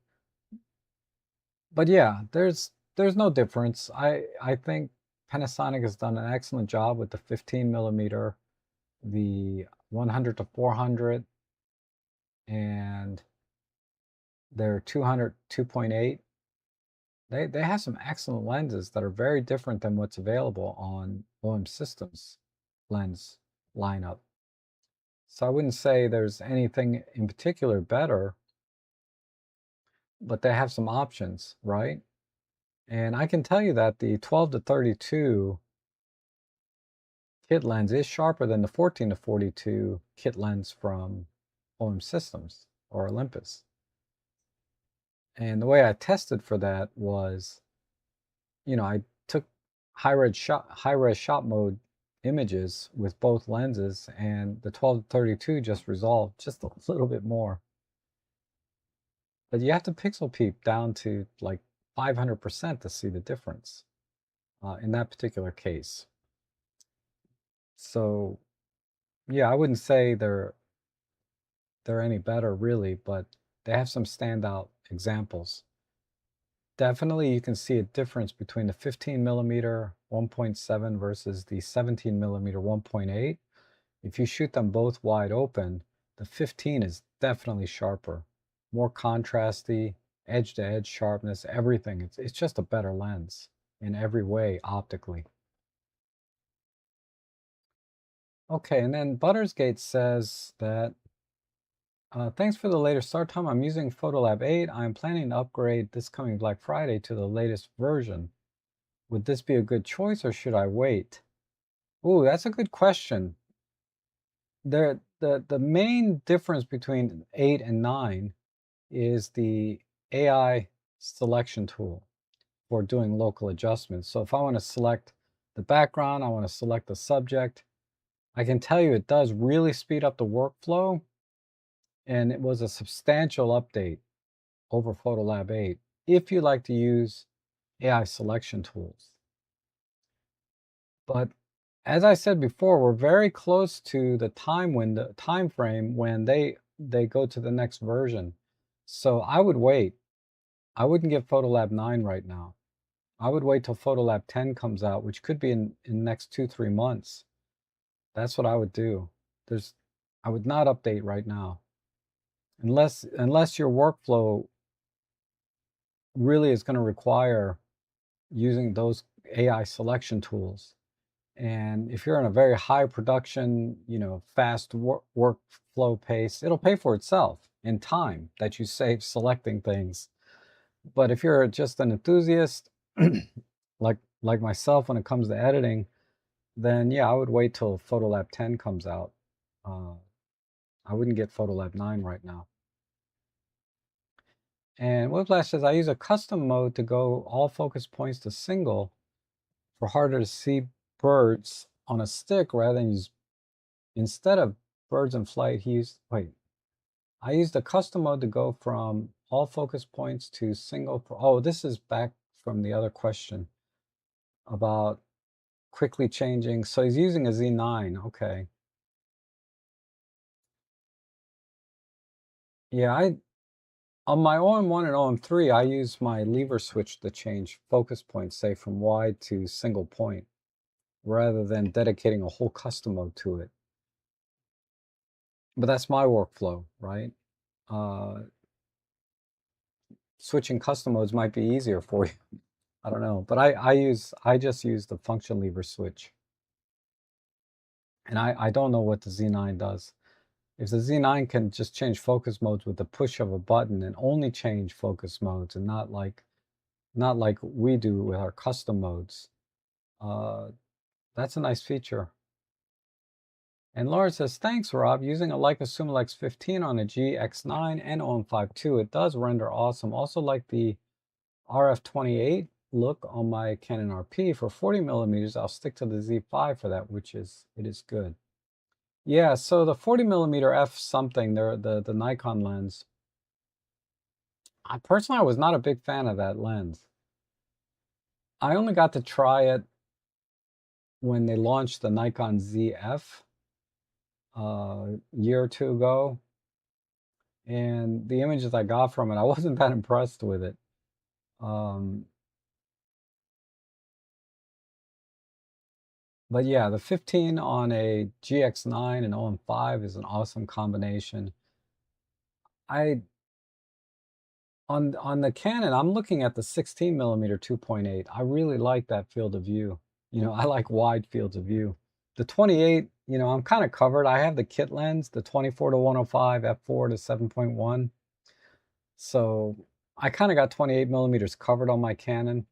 But yeah, there's no difference. I think Panasonic has done an excellent job with the 15 millimeter, the 100 to 400, and their 200 2.8. They have some excellent lenses that are very different than what's available on OM Systems lens lineup. So I wouldn't say there's anything in particular better, but they have some options, right? And I can tell you that the 12 to 32 kit lens is sharper than the 14 to 42 kit lens from OM Systems or Olympus. And the way I tested for that was, I took high-res shot mode images with both lenses, and the 12 to 32 just resolved just a little bit more. But you have to pixel peep down to like 500% to see the difference in that particular case. So yeah, I wouldn't say they're any better really, but they have some standout examples. Definitely you can see a difference between the 15 millimeter 1.7 versus the 17 millimeter 1.8. If you shoot them both wide open, the 15 is definitely sharper, more contrasty, edge to edge sharpness, everything. It's just a better lens in every way optically. Okay, and then Buttersgate says that thanks for the later start time. I'm using Photolab 8. I'm planning to upgrade this coming Black Friday to the latest version. Would this be a good choice or should I wait? Ooh, that's a good question. The main difference between 8 and 9 is the AI selection tool for doing local adjustments. So if I want to select the background, I want to select the subject, I can tell you it does really speed up the workflow, and it was a substantial update over Photolab 8 if you like to use AI selection tools. But as I said before, we're very close to the time frame when they go to the next version. So I would wait. I wouldn't get Photolab 9 right now. I would wait till Photolab 10 comes out, which could be in the next 2-3 months. That's what I would do. There's, I would not update right now unless your workflow really is going to require using those AI selection tools. And if you're in a very high production, fast workflow pace, it'll pay for itself in time that you save selecting things. But if you're just an enthusiast, like myself, when it comes to editing, then yeah, I would wait till Photolab 10 comes out. I wouldn't get Photolab 9 right now. And Whiplash says, I use a custom mode to go all focus points to single for harder to see birds on a stick rather than use, instead of birds in flight, I used a custom mode to go from all focus points to single. Oh, this is back from the other question about quickly changing. So he's using a Z9, okay. Yeah, on my OM1 and OM3, I use my lever switch to change focus points, say from wide to single point, rather than dedicating a whole custom mode to it. But that's my workflow, right? Switching custom modes might be easier for you. I don't know, but I just use the function lever switch. And I don't know what the Z9 does. If the Z9 can just change focus modes with the push of a button and only change focus modes and not like we do with our custom modes, that's a nice feature. And Laura says, thanks, Rob. Using a Leica Summilux 15 on a GX9 and OM5 II, it does render awesome. Also like the RF28 look on my Canon RP. For 40 millimeters, I'll stick to the Z5 for that, it is good. Yeah, so the 40 millimeter f something, the Nikon lens, I personally was not a big fan of that lens. I only got to try it when they launched the Nikon ZF a year or two ago, and the images I got from it, I wasn't that impressed with it. But yeah, the 15 on a GX9 and OM5 is an awesome combination. On the Canon, I'm looking at the 16 millimeter 2.8. I really like that field of view. I like wide fields of view. The 28, I'm kind of covered. I have the kit lens, the 24 to 105, f4 to 7.1. So I kind of got 28 millimeters covered on my Canon.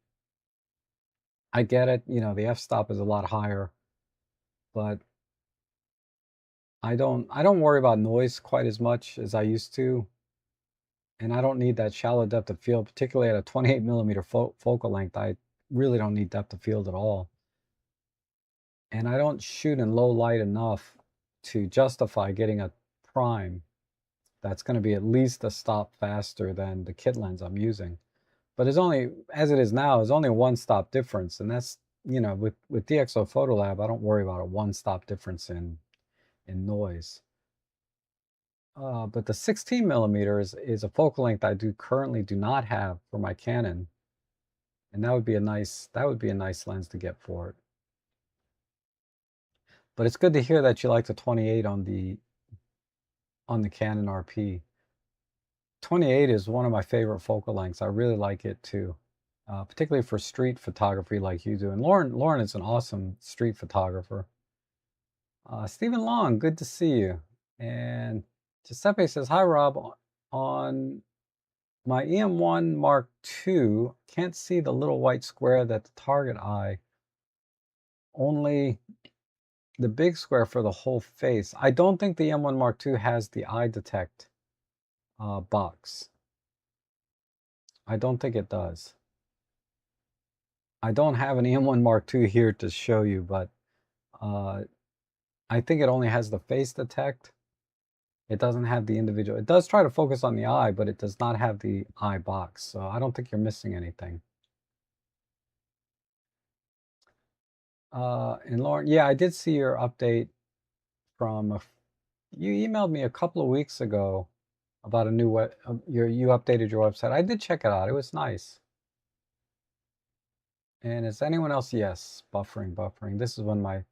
I get it, the f-stop is a lot higher, but I don't worry about noise quite as much as I used to. And I don't need that shallow depth of field, particularly at a 28 millimeter focal length. I really don't need depth of field at all. And I don't shoot in low light enough to justify getting a prime that's going to be at least a stop faster than the kit lens I'm using. But it's only, as it is now, it's only a one stop difference. And that's, with DxO Photolab, I don't worry about a one stop difference in noise. But the 16 millimeter is a focal length I currently do not have for my Canon, and that would be a nice lens to get for it. But it's good to hear that you like the 28 on the Canon RP. 28 is one of my favorite focal lengths. I really like it too, particularly for street photography like you do. And Lauren is an awesome street photographer. Stephen Long, good to see you. And Giuseppe says, hi, Rob. On my EM1 Mark II, can't see the little white square that the target eye, only the big square for the whole face. I don't think the EM1 Mark II has the eye detect box. I don't think it does. I don't have an EM1 Mark II here to show you, but I think it only has the face detect. It doesn't have the individual. It does try to focus on the eye, but it does not have the eye box. So I don't think you're missing anything. And Lauren, yeah, I did see your update from you emailed me a couple of weeks ago about a new you updated your website. I did check it out. It was nice. And is anyone else? Yes, buffering. This is when my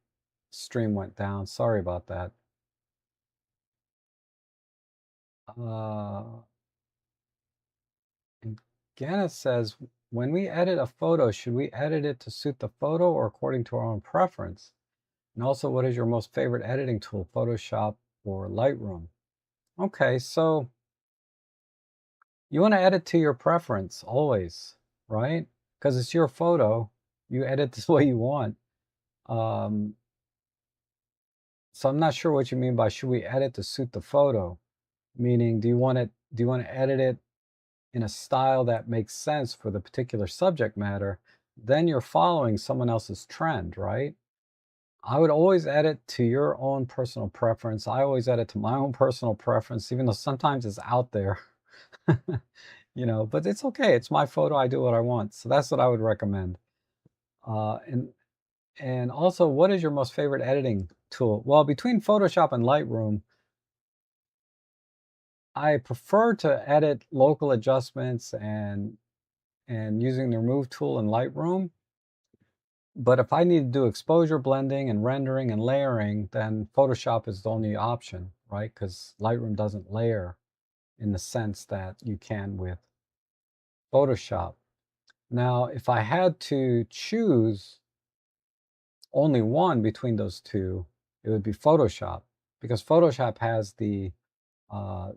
stream went down. Sorry about that. Uh, and Ganna says, when we edit a photo, should we edit it to suit the photo or according to our own preference? And also, what is your most favorite editing tool, Photoshop or Lightroom? Okay, so you want to edit to your preference always, right? Because it's your photo. You edit this way you want. Um, so I'm not sure what you mean by should we edit to suit the photo? Meaning, do you want to edit it in a style that makes sense for the particular subject matter? Then you're following someone else's trend, right? I would always edit to your own personal preference. I always edit to my own personal preference, even though sometimes it's out there. But it's okay. It's my photo. I do what I want. So that's what I would recommend. Uh, and and also, what is your most favorite editing tool? Well, between Photoshop and Lightroom, I prefer to edit local adjustments and using the remove tool in Lightroom. But if I need to do exposure blending and rendering and layering, then Photoshop is the only option, right? Because Lightroom doesn't layer in the sense that you can with Photoshop. Now, if I had to choose only one between those two, it would be Photoshop, because Photoshop has uh,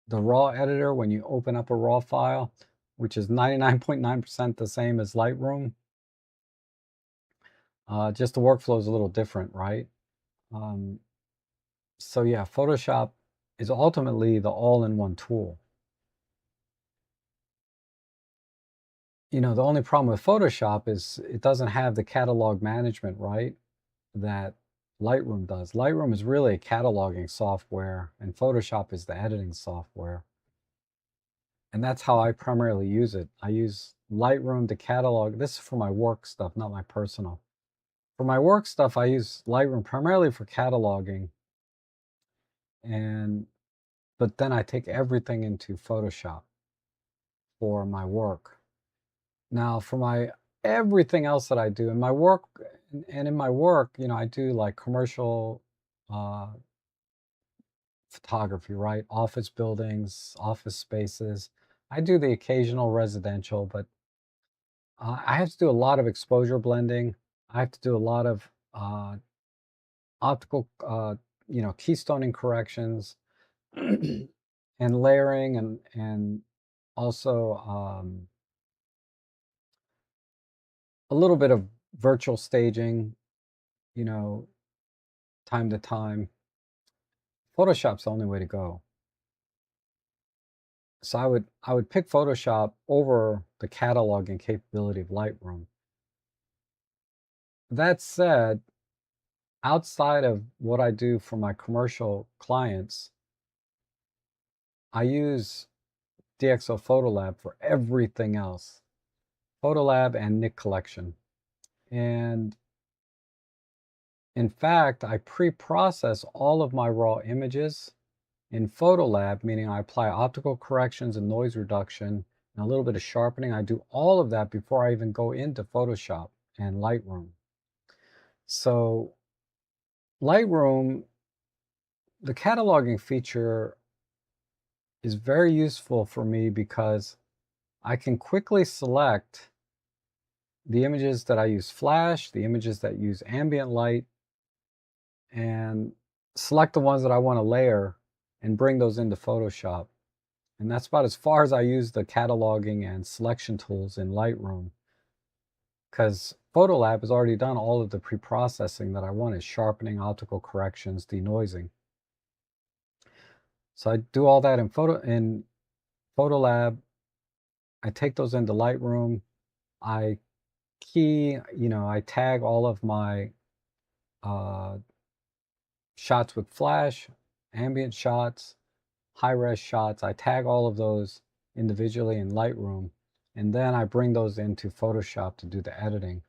the raw editor when you open up a raw file, which is 99.9% the same as Lightroom. Just the workflow is a little different, right? Um, so yeah, Photoshop is ultimately the all-in-one tool. The only problem with Photoshop is it doesn't have the catalog management, right, that Lightroom does. Lightroom is really a cataloging software, and Photoshop is the editing software. And that's how I primarily use it. I use Lightroom to catalog. This is for my work stuff, not my personal. For my work stuff, I use Lightroom primarily for cataloging, and but then I take everything into Photoshop for my work. Now, for my everything else that I do in my work, and in my work, I do like commercial uh, photography, right? Office buildings, office spaces. I do the occasional residential, but I have to do a lot of exposure blending. I have to do a lot of optical, keystoning corrections, and layering, and also a little bit of virtual staging, you know, time to time. Photoshop's the only way to go. So I would pick Photoshop over the cataloging capability of Lightroom. That said, outside of what I do for my commercial clients, I use DxO Photolab for everything else. Photolab and Nik Collection. And in fact, I pre-process all of my raw images in Photolab, meaning I apply optical corrections and noise reduction and a little bit of sharpening. I do all of that before I even go into Photoshop and Lightroom. So Lightroom, the cataloging feature is very useful for me because I can quickly select the images that I use flash, the images that use ambient light, and select the ones that I want to layer and bring those into Photoshop. And that's about as far as I use the cataloging and selection tools in Lightroom, because Photolab has already done all of the pre-processing that I wanted: sharpening, optical corrections, denoising. So I do all that in Photolab. I take those into Lightroom. I I tag all of my uh, shots with flash, ambient shots, high-res shots. I tag all of those individually in Lightroom, and then I bring those into Photoshop to do the editing.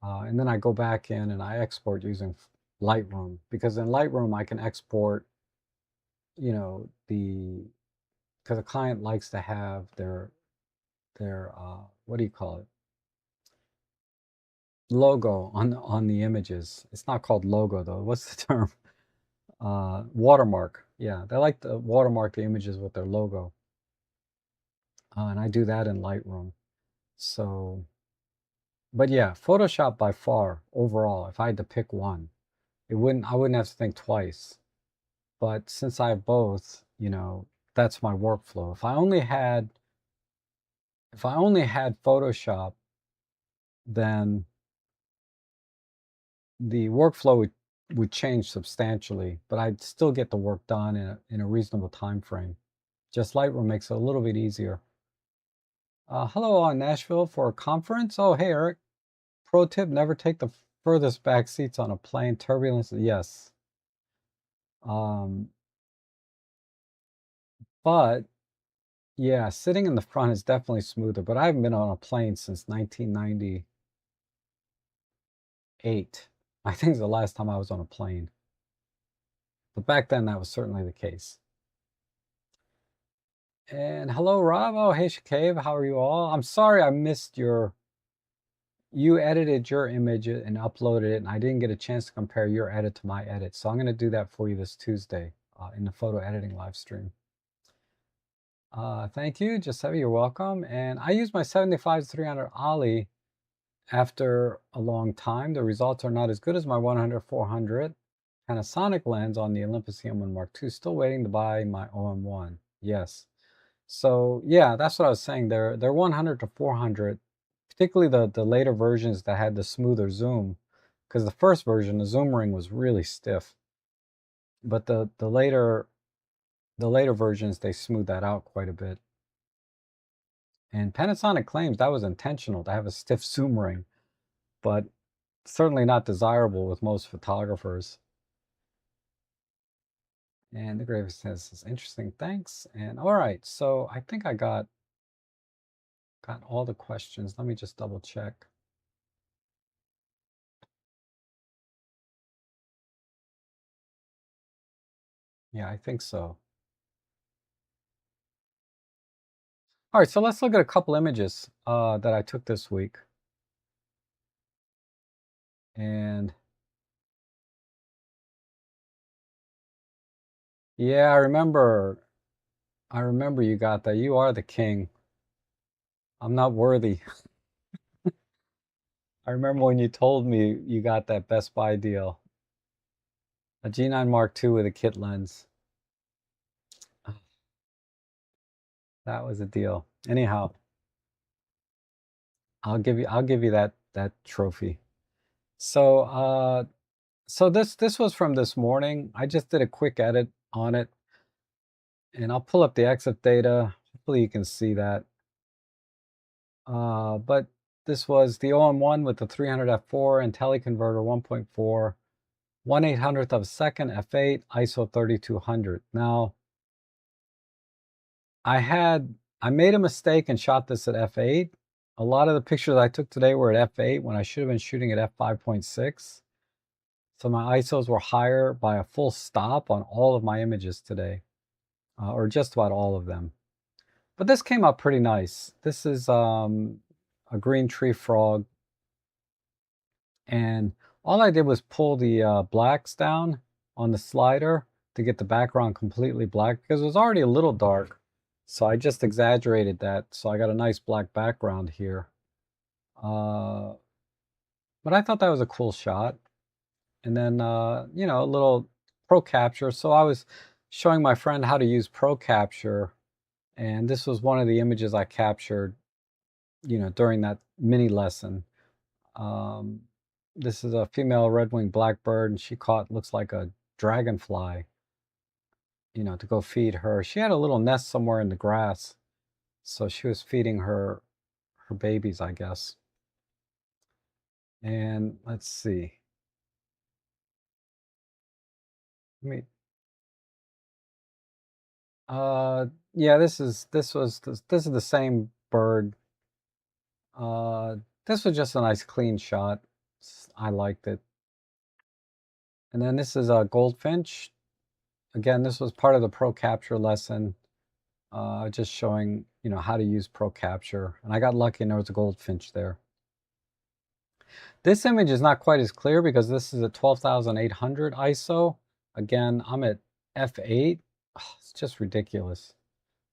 And then I go back in and I export using Lightroom, because in Lightroom I can export, because a client likes to have their what do you call it? logo on the images. It's not called logo though. What's the term? Watermark. Yeah, they like to watermark the images with their logo. And I do that in Lightroom. So, but yeah, Photoshop by far overall, if I had to pick one, I wouldn't have to think twice. But since I have both, that's my workflow. If I only had Photoshop, then the workflow would change substantially, but I'd still get the work done in a reasonable time frame. Just Lightroom makes it a little bit easier. Hello on Nashville for a conference. Oh, hey, Eric. Pro tip, never take the furthest back seats on a plane. Turbulence, yes. Um, but yeah, sitting in the front is definitely smoother, but I haven't been on a plane since 1998. I think it's the last time I was on a plane. But back then, that was certainly the case. And hello, Rob. Oh, hey, Shakave. How are you all? I'm sorry I missed you edited your image and uploaded it, and I didn't get a chance to compare your edit to my edit. So I'm going to do that for you this Tuesday in the photo editing live stream. Thank you, Giuseppe. You're welcome. And I use my 75-300 Ollie after a long time. The results are not as good as my 100-400 Panasonic lens on the Olympus EM1 Mark II. Still waiting to buy my OM1. Yes. So yeah, that's what I was saying. They're 100-400, particularly the later versions that had the smoother zoom, because the first version, the zoom ring was really stiff. But the later versions, they smooth that out quite a bit. And Panasonic claims that was intentional to have a stiff zoom ring, but certainly not desirable with most photographers. And the Gravis says, interesting, thanks. And all right, so I think I got all the questions. Let me just double check. Yeah, I think so. All right, so let's look at a couple images that I took this week. And yeah, I remember you got that. You are the king. I'm not worthy. I remember when you told me you got that Best Buy deal. A G9 Mark II with a kit lens. That was a deal. Anyhow, I'll give you that trophy. So so this was from this morning. I just did a quick edit on it, and I'll pull up the EXIF data. Hopefully you can see that. But this was the OM1 with the 300 f4 and teleconverter 1.4, 1/800th of a second f8, ISO 3200. Now, I made a mistake and shot this at f8. A lot of the pictures I took today were at f8 when I should have been shooting at f5.6. So my ISOs were higher by a full stop on all of my images today, or just about all of them. But this came out pretty nice. This is a green tree frog. And all I did was pull the blacks down on the slider to get the background completely black because it was already a little dark. So I just exaggerated that. So I got a nice black background here. But I thought that was a cool shot. And then, a little Pro Capture. So I was showing my friend how to use Pro Capture. And this was one of the images I captured, during that mini lesson. This is a female red-winged blackbird, and she caught, looks like a dragonfly, to go feed her. She had a little nest somewhere in the grass, so she was feeding her babies, I guess. And let's see. Let me. Yeah, this is the same bird. Uh, this was just a nice clean shot. I liked it. And then this is a goldfinch. Again, this was part of the Pro Capture lesson. Just showing, how to use Pro Capture. And I got lucky and there was a goldfinch there. This image is not quite as clear because this is at 12,800 ISO. Again, I'm at f8. Oh, it's just ridiculous.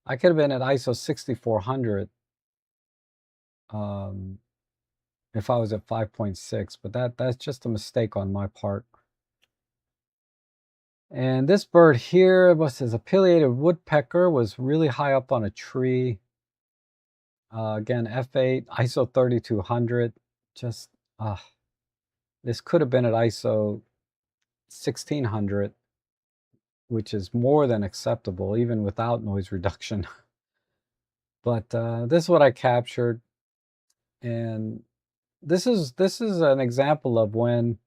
I could have been at ISO 6400 if I was at 5.6, but that's just a mistake on my part. And this bird here, was a pileated woodpecker, was really high up on a tree. Again, f8, ISO 3200. Just, this could have been at ISO 1600, which is more than acceptable, even without noise reduction. But this is what I captured, and this is an example of when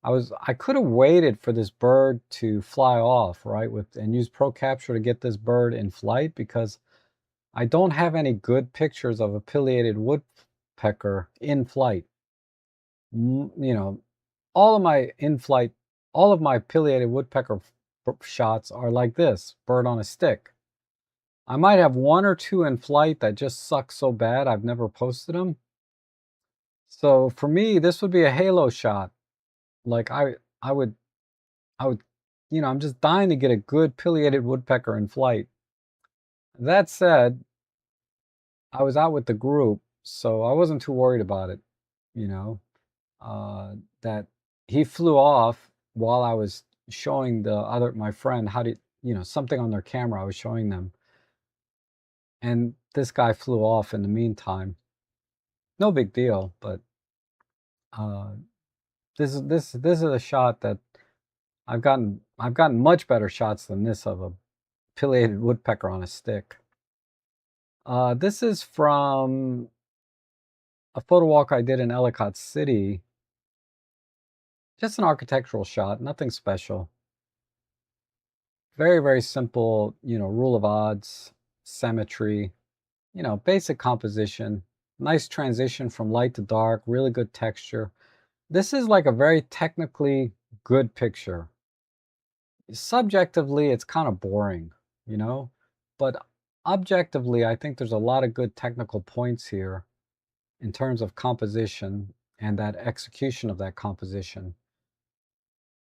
I could have waited for this bird to fly off, right, and use ProCapture to get this bird in flight, because I don't have any good pictures of a pileated woodpecker in flight. You know, all of my in-flight, all of my pileated woodpecker shots are like this, bird on a stick. I might have one or two in flight that just suck so bad I've never posted them. So for me, this would be a halo shot. Like I would, I'm just dying to get a good pileated woodpecker in flight. That said, I was out with the group, so I wasn't too worried about it, you know, that he flew off while I was showing my friend how to, something on their camera I was showing them. And this guy flew off in the meantime. No big deal, but uh, this is a shot that I've gotten much better shots than this of a pileated woodpecker on a stick. This is from a photo walk I did in Ellicott City. Just an architectural shot, nothing special. Very, very simple, rule of odds, symmetry, basic composition, nice transition from light to dark, really good texture. This is like a very technically good picture. Subjectively, it's kind of boring, but objectively, I think there's a lot of good technical points here in terms of composition and that execution of that composition.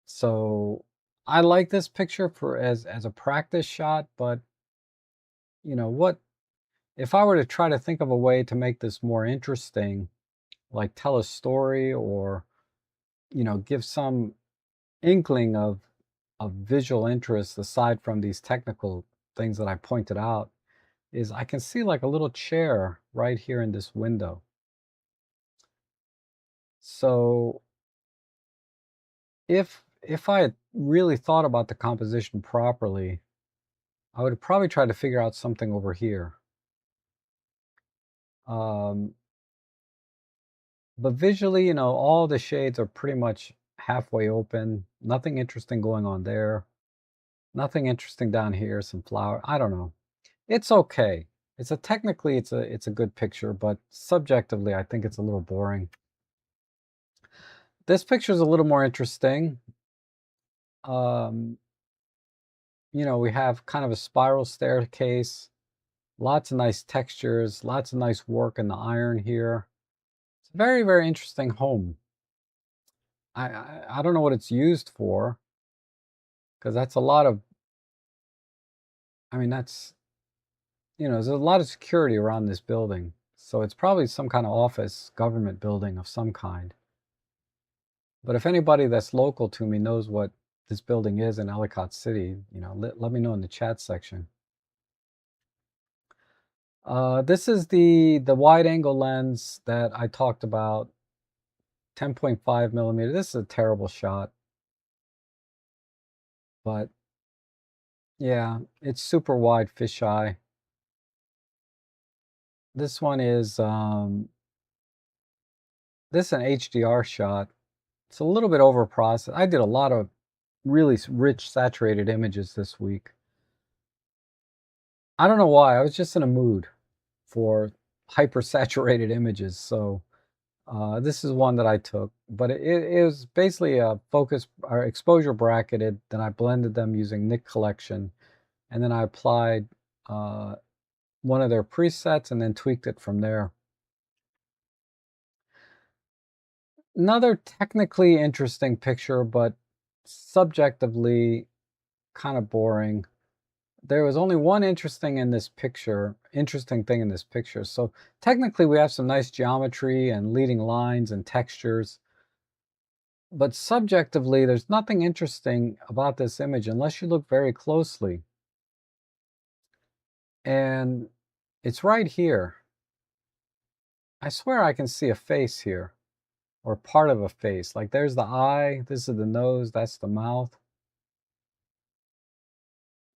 So I like this picture for as a practice shot, but what if I were to try to think of a way to make this more interesting, like tell a story or give some inkling of visual interest aside from these technical things that I pointed out, is I can see like a little chair right here in this window. So if I had really thought about the composition properly, I would probably try to figure out something over here. Um, but visually, all the shades are pretty much halfway open. Nothing interesting going on there. Nothing interesting down here. Some flower. I don't know. It's okay. Technically it's a good picture, but subjectively I think it's a little boring. This picture is a little more interesting. Um, we have kind of a spiral staircase, lots of nice textures, lots of nice work in the iron here. It's a very, very interesting home. I don't know what it's used for, because that's a lot of, I mean, that's, there's a lot of security around this building. So it's probably some kind of office, government building of some kind. But if anybody that's local to me knows what this building is in Ellicott City, let me know in the chat section. This is the wide angle lens that I talked about, 10.5 millimeter. This is a terrible shot, but yeah, it's super wide fisheye. This one is this is an HDR shot. It's a little bit over processed. I did a lot of really rich saturated images this week. I don't know why. I was just in a mood for hyper saturated images. So this is one that I took, but it was basically a focus or exposure bracketed. Then I blended them using Nik Collection, and then I applied one of their presets and then tweaked it from there. Another technically interesting picture, but subjectively kind of boring. There was only one interesting thing in this picture. So technically we have some nice geometry and leading lines and textures, but subjectively there's nothing interesting about this image unless you look very closely. And it's right here. I swear I can see a face here, or part of a face. Like there's the eye, this is the nose, that's the mouth.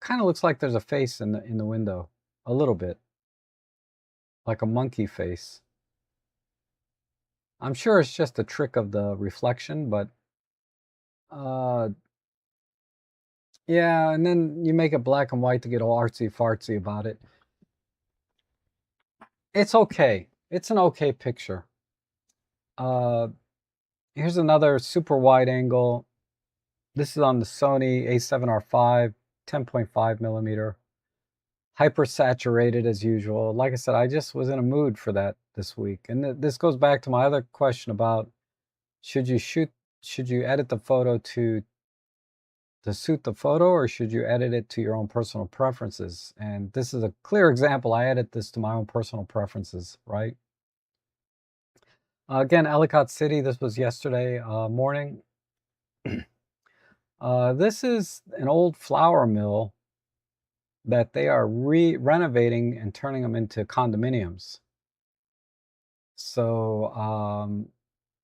Kind of looks like there's a face in the window, a little bit, like a monkey face. I'm sure it's just a trick of the reflection, but uh, yeah, and then you make it black and white to get all artsy fartsy about it. It's okay. It's an okay picture. Uh, Here's another super wide angle. This is on the Sony A7R5, 10.5 millimeter. Hyper saturated as usual. Like I said, I just was in a mood for that this week. And this goes back to my other question about should you edit the photo to suit the photo, or should you edit it to your own personal preferences? And this is a clear example. I edit this to my own personal preferences, right? Again, Ellicott City, this was yesterday morning. This is an old flour mill that they are renovating and turning them into condominiums. So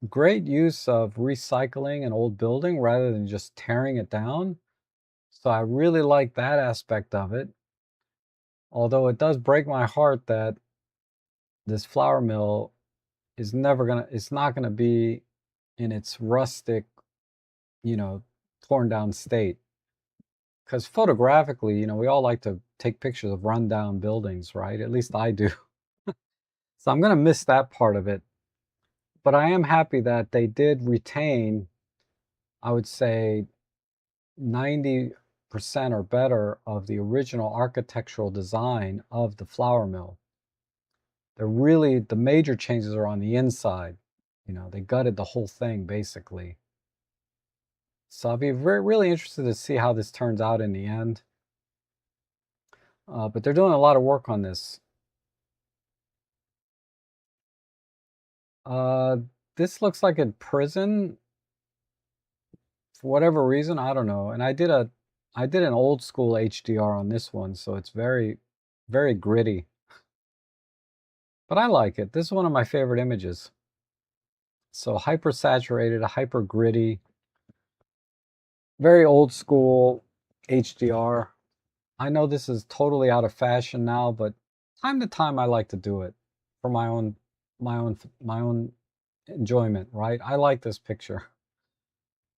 great use of recycling an old building rather than just tearing it down. So I really like that aspect of it. Although it does break my heart that this flour mill it's not gonna be in its rustic, you know, torn down state. Because photographically, we all like to take pictures of rundown buildings, right? At least I do. So I'm gonna miss that part of it. But I am happy that they did retain, I would say, 90% or better of the original architectural design of the flour mill. The major changes are on the inside. They gutted the whole thing basically. So I'll be really interested to see how this turns out in the end. But they're doing a lot of work on this. Uh, this looks like a prison for whatever reason. I don't know. And I did an old school HDR on this one, so it's very, very gritty. But I like it. This is one of my favorite images. So hyper saturated, hyper gritty, very old school HDR. I know this is totally out of fashion now, but time to time I like to do it for my own enjoyment, right? I like this picture.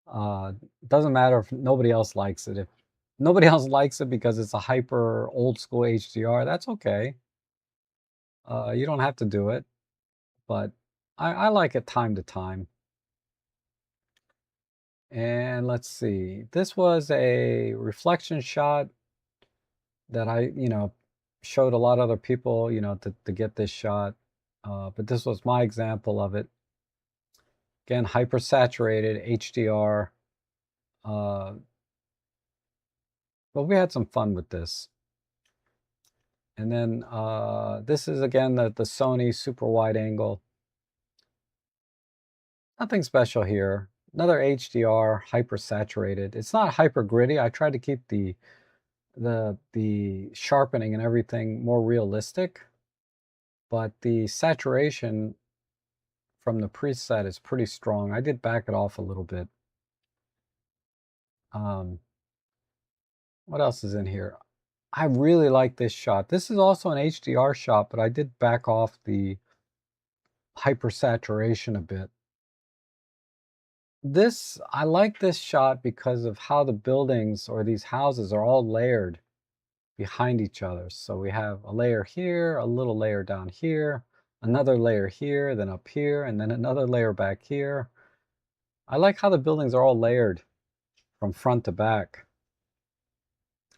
Doesn't matter if nobody else likes it. If nobody else likes it because it's a hyper old school HDR, that's okay. You don't have to do it, but I like it time to time. And let's see, this was a reflection shot that I, showed a lot of other people, to get this shot. But this was my example of it. Again, hyper saturated HDR. But we had some fun with this. And then this is again the Sony super wide angle. Nothing special here. Another HDR, hyper saturated. It's not hyper gritty. I tried to keep the sharpening and everything more realistic, but the saturation from the preset is pretty strong. I did back it off a little bit. What else is in here? I really like this shot. This is also an HDR shot, but I did back off the hypersaturation a bit. I like this shot because of how the buildings or these houses are all layered behind each other. So we have a layer here, a little layer down here, another layer here, then up here, and then another layer back here. I like how the buildings are all layered from front to back.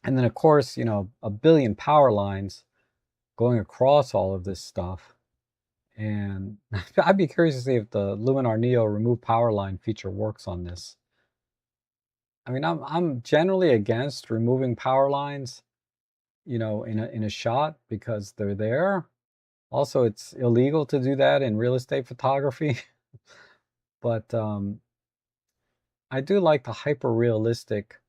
And then of course, a billion power lines going across all of this stuff. And I'd be curious to see if the Luminar Neo remove power line feature works on this. I mean, I'm generally against removing power lines, you know, in a shot because they're there. Also, it's illegal to do that in real estate photography. But I do like the hyper realistic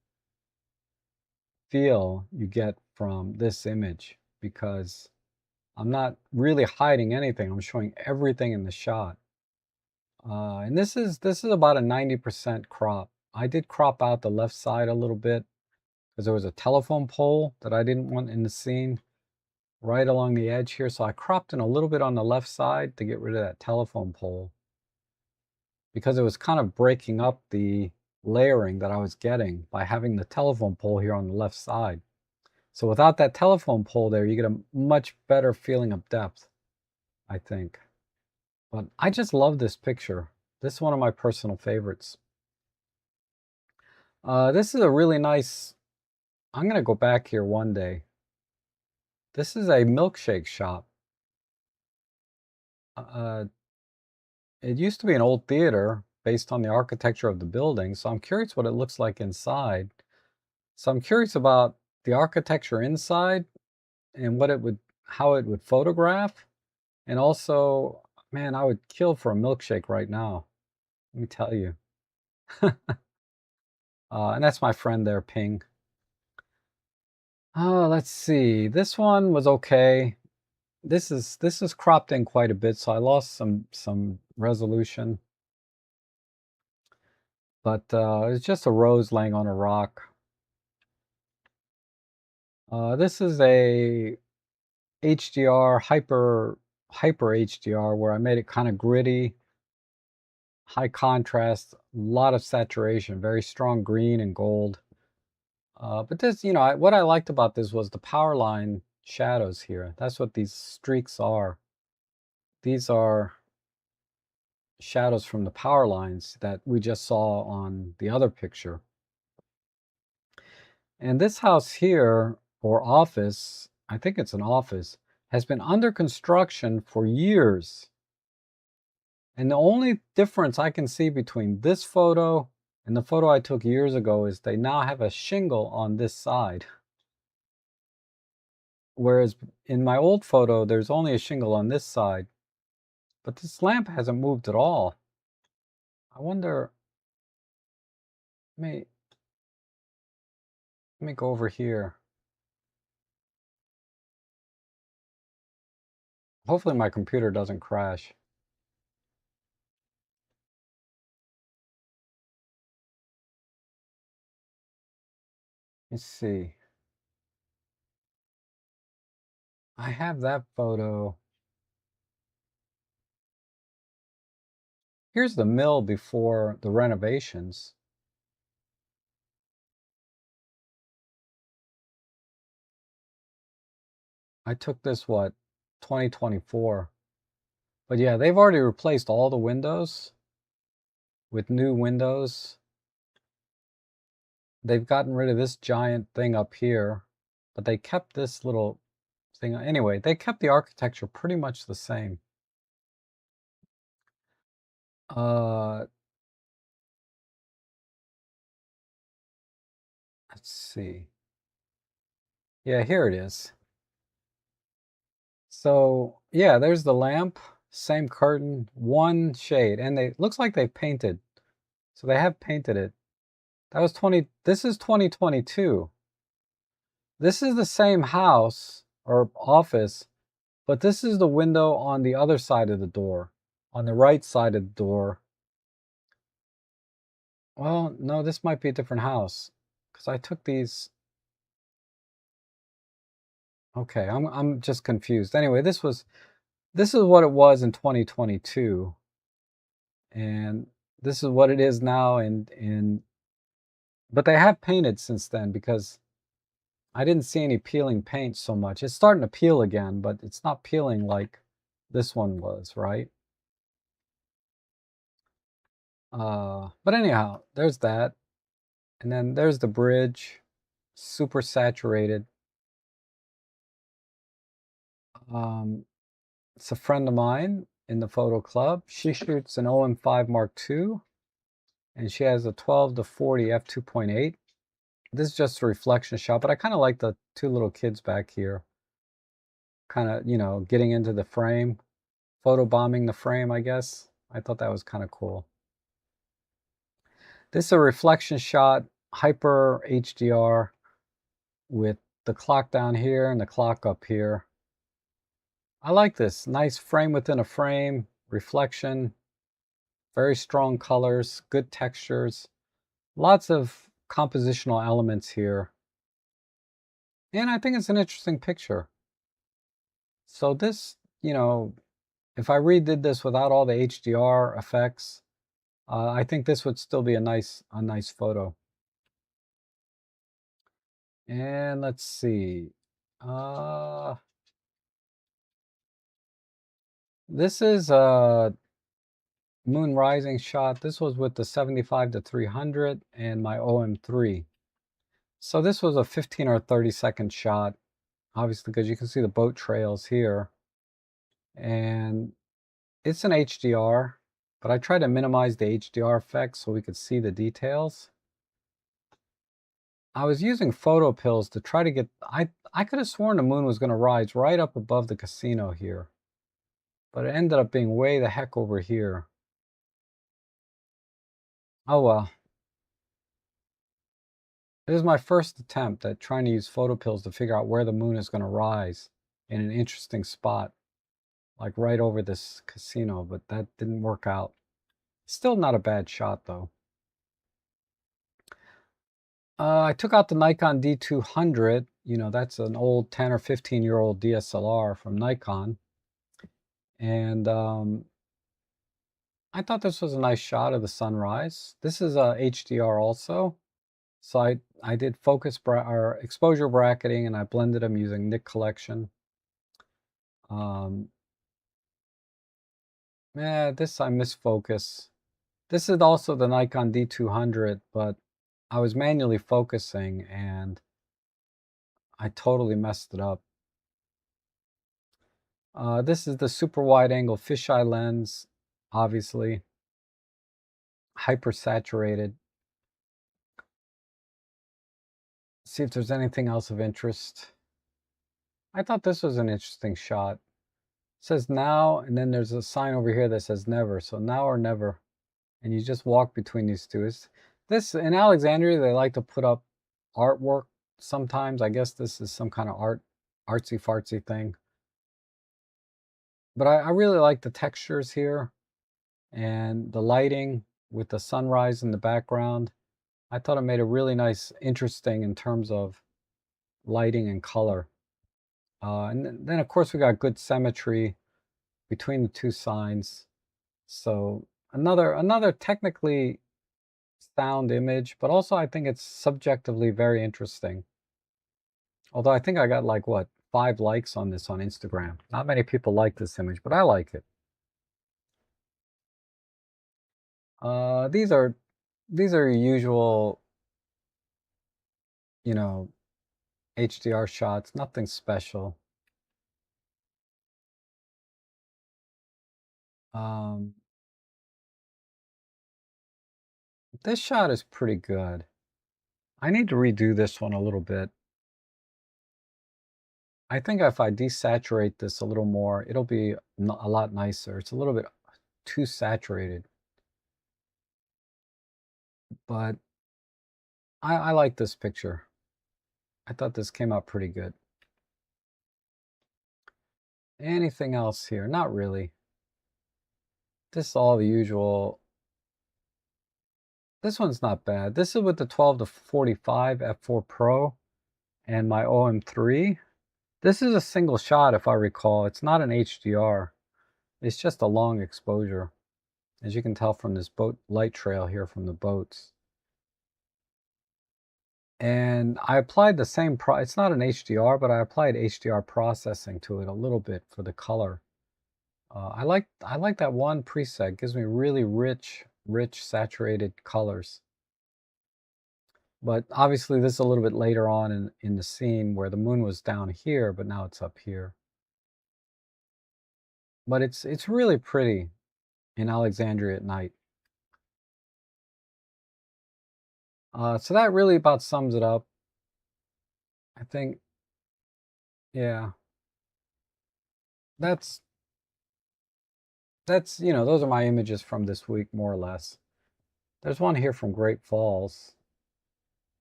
feel you get from this image because I'm not really hiding anything. I'm showing everything in the shot. And this is about a 90% crop. I did crop out the left side a little bit because there was a telephone pole that I didn't want in the scene right along the edge here. So I cropped in a little bit on the left side to get rid of that telephone pole because it was kind of breaking up the layering that I was getting by having the telephone pole here on the left side. So without that telephone pole there, you get a much better feeling of depth, I think. But I just love this picture. This is one of my personal favorites. This is a really nice, I'm going to go back here one day. This is a milkshake shop. Uh, it used to be an old theater based on the architecture of the building, so I'm curious what it looks like inside. So I'm curious about the architecture inside and how it would photograph. And also, man, I would kill for a milkshake right now. Let me tell you. And that's my friend there, Ping. Let's see. This one was okay. This is cropped in quite a bit, so I lost some resolution. But it's just a rose laying on a rock. This is a HDR hyper HDR where I made it kind of gritty, high contrast, a lot of saturation, very strong green and gold. But this, you know, what I liked about this was the power line shadows here. That's what these streaks are. These are shadows from the power lines that we just saw on the other picture. And this house here, or office, I think it's an office, has been under construction for years. And the only difference I can see between this photo and the photo I took years ago is they now have a shingle on this side. Whereas in my old photo, there's only a shingle on this side. But this lamp hasn't moved at all. I wonder, let me go over here. Hopefully my computer doesn't crash. Let's see. I have that photo. Here's the mill before the renovations. I took this, what, 2024. But yeah, they've already replaced all the windows with new windows. They've gotten rid of this giant thing up here, but they kept this little thing. Anyway, they kept the architecture pretty much the same. Uh, let's see. Yeah, here it is. So yeah, there's the lamp, same curtain, one shade, and they looks like they painted. So they have painted it. That was 20, this is 2022. This is the same house or office, but this is the window on the other side of the door, on the right side of the door. Well, no, this might be a different house because I took these. Okay, I'm just confused. Anyway, this is what it was in 2022, and this is what it is now. But they have painted since then because I didn't see any peeling paint so much. It's starting to peel again, but it's not peeling like this one was, right? But anyhow, there's that. And then there's the bridge, super saturated. Um, it's a friend of mine. in the photo club. She shoots an OM5 Mark II, and she has a 12 to 40 f2.8. This is just a reflection shot, but I kind of like the two little kids back here, kind of, getting into the frame, photo bombing the frame, I guess. I thought that was kind of cool. This is a reflection shot, hyper HDR, with the clock down here and the clock up here. I like this. Nice frame within a frame, reflection, very strong colors, good textures, lots of compositional elements here. And I think it's an interesting picture. So this, if I redid this without all the HDR effects, I think this would still be a nice photo. And let's see. This is a moon rising shot. This was with the 75 to 300 and my OM3. So this was a 15 or 30-second shot, obviously, because you can see the boat trails here. And it's an HDR, but I tried to minimize the HDR effects so we could see the details. I was using photo pills to try to get, I could have sworn the moon was going to rise right up above the casino here, but it ended up being way the heck over here. Oh well. It was my first attempt at trying to use photo pills to figure out where the moon is going to rise in an interesting spot, like right over this casino, but that didn't work out. Still not a bad shot though. I took out the Nikon D200. That's an old 10 or 15-year-old DSLR from Nikon. And I thought this was a nice shot of the sunrise. This is a HDR also. So I did or exposure bracketing, and I blended them using Nik Collection. This I misfocus. This is also the Nikon D200, but I was manually focusing and I totally messed it up. This is the super wide angle fisheye lens, obviously. Hyper saturated. See if there's anything else of interest. I thought this was an interesting shot. It says now, and then there's a sign over here that says never. So now or never. And you just walk between these two. In Alexandria, they like to put up artwork sometimes. I guess this is some kind of artsy fartsy thing. But I really like the textures here and the lighting with the sunrise in the background. I thought it made it really nice, interesting in terms of lighting and color. And then of course we got good symmetry between the two signs. So another technically sound image, but also I think it's subjectively very interesting. Although I think I got like what, 5 likes on this on Instagram. Not many people like this image, but I like it. These are your usual, HDR shots, nothing special. This shot is pretty good. I need to redo this one a little bit. I think if I desaturate this a little more, it'll be a lot nicer. It's a little bit too saturated. But I like this picture. I thought this came out pretty good. Anything else here? Not really. This is all the usual. This one's not bad. This is with the 12 to 45 f4 Pro and my OM3. This is a single shot, if I recall. It's not an HDR. It's just a long exposure, as you can tell from this boat light trail here from the boats. And I applied the same, it's not an HDR, but I applied HDR processing to it a little bit for the color. I like that one preset. It gives me really rich saturated colors. But obviously this is a little bit later on in the scene where the moon was down here, but now it's up here. but it's really pretty in Alexandria at night. So that really about sums it up. I think, yeah, that's those are my images from this week, more or less. There's one here from Great Falls.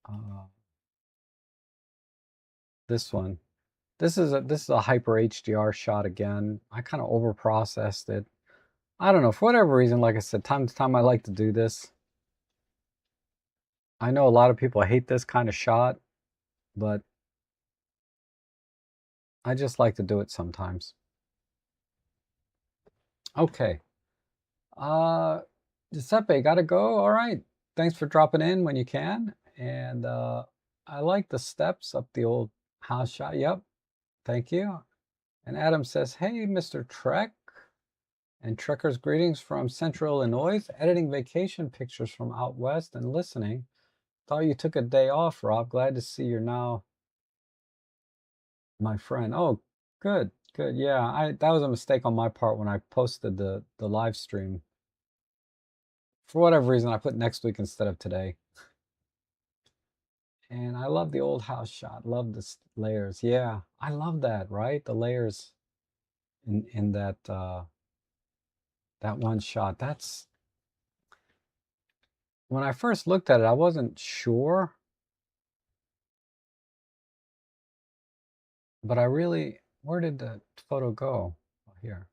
Uh, this one. This is a hyper HDR shot again. I kind of over processed it. I don't know, for whatever reason, like I said, time to time I like to do this. I know a lot of people hate this kind of shot, but I just like to do it sometimes. Okay. Uh Giuseppe, gotta go. All right. Thanks for dropping in when you can. And I like the steps up the old house shot. Yep. Thank you. And Adam says, hey, Mr. Trek. And Trekkers greetings from Central Illinois, editing vacation pictures from out west and listening. Thought you took a day off, Rob. Glad to see you're now my friend. Oh, good, good. Yeah, that was a mistake on my part when I posted the live stream. For whatever reason, I put next week instead of today. And I love the old house shot. Love the layers. Yeah, I love that, right? The layers in that one shot. That's when I first looked at it, I wasn't sure, but I really, where did the photo go? Oh, here.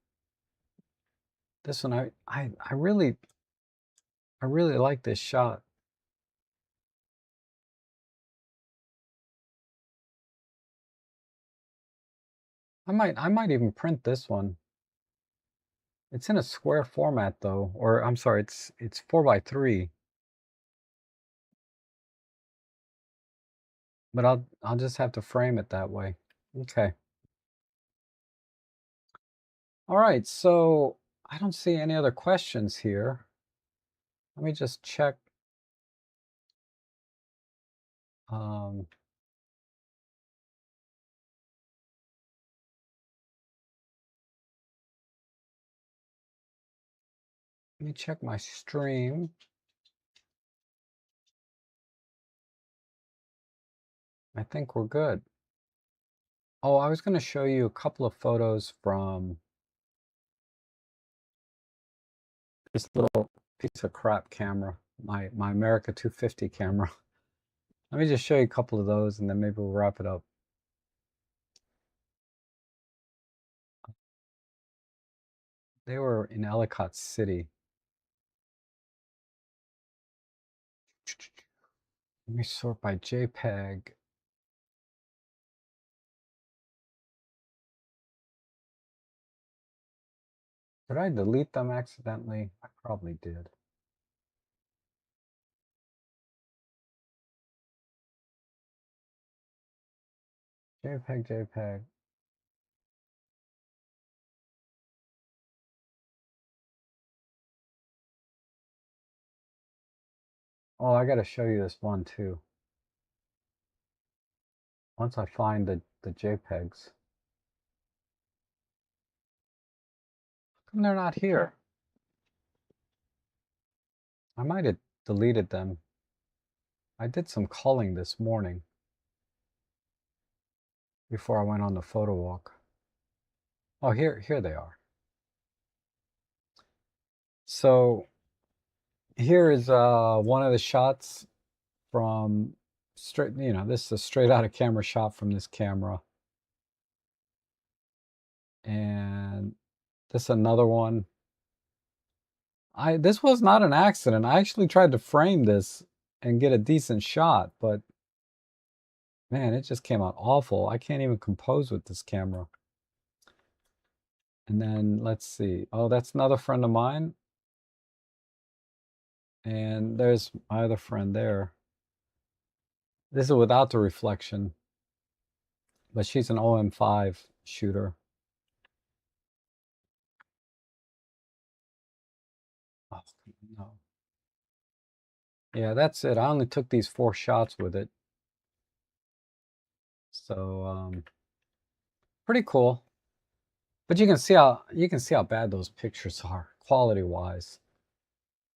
This one, I really like this shot. I might even print this one. It's in a square format though, or I'm sorry, it's 4x3. But I'll just have to frame it that way. Okay. All right, so I don't see any other questions here. Let me just check. Um, Let me check my stream. I think we're good. Oh, I was going to show you a couple of photos from this little piece of crap camera, my America 250 camera. Let me just show you a couple of those and then maybe we'll wrap it up. They were in Ellicott City. Let me sort by JPEG. Did I delete them accidentally? I probably did. JPEG, JPEG. Oh, I gotta show you this one too. Once I find the JPEGs. How come they're not here? I might have deleted them. I did some culling this morning before I went on the photo walk. Oh, here they are. So here is one of the shots from straight, this is a straight out of camera shot from this camera. And this another one. This was not an accident. I actually tried to frame this and get a decent shot, but man, it just came out awful. I can't even compose with this camera. And then let's see. Oh, that's another friend of mine. And there's my other friend there. This is without the reflection, but she's an OM5 shooter. Oh, no. Yeah, that's it. I only took these 4 shots with it. So, pretty cool. But you can see how bad those pictures are, quality wise.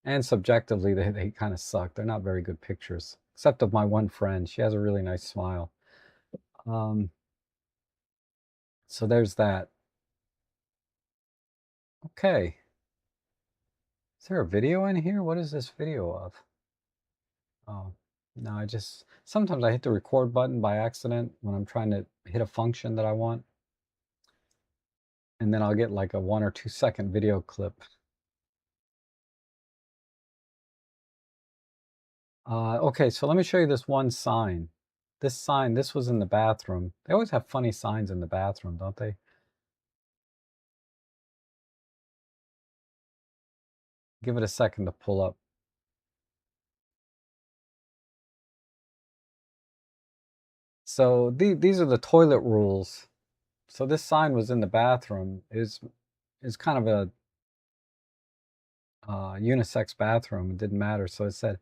And subjectively, they kind of suck. They're not very good pictures, except of my one friend. She has a really nice smile. Um, so there's that. Okay. Is there a video in here? What is this video of? Oh, no, sometimes I hit the record button by accident when I'm trying to hit a function that I want. And then I'll get like a 1 or 2 second video clip. Okay, so let me show you this one sign. This sign, this was in the bathroom. They always have funny signs in the bathroom, don't they? Give it a second to pull up. So these are the toilet rules. So this sign was in the bathroom. Is kind of a unisex bathroom. It didn't matter. So it said,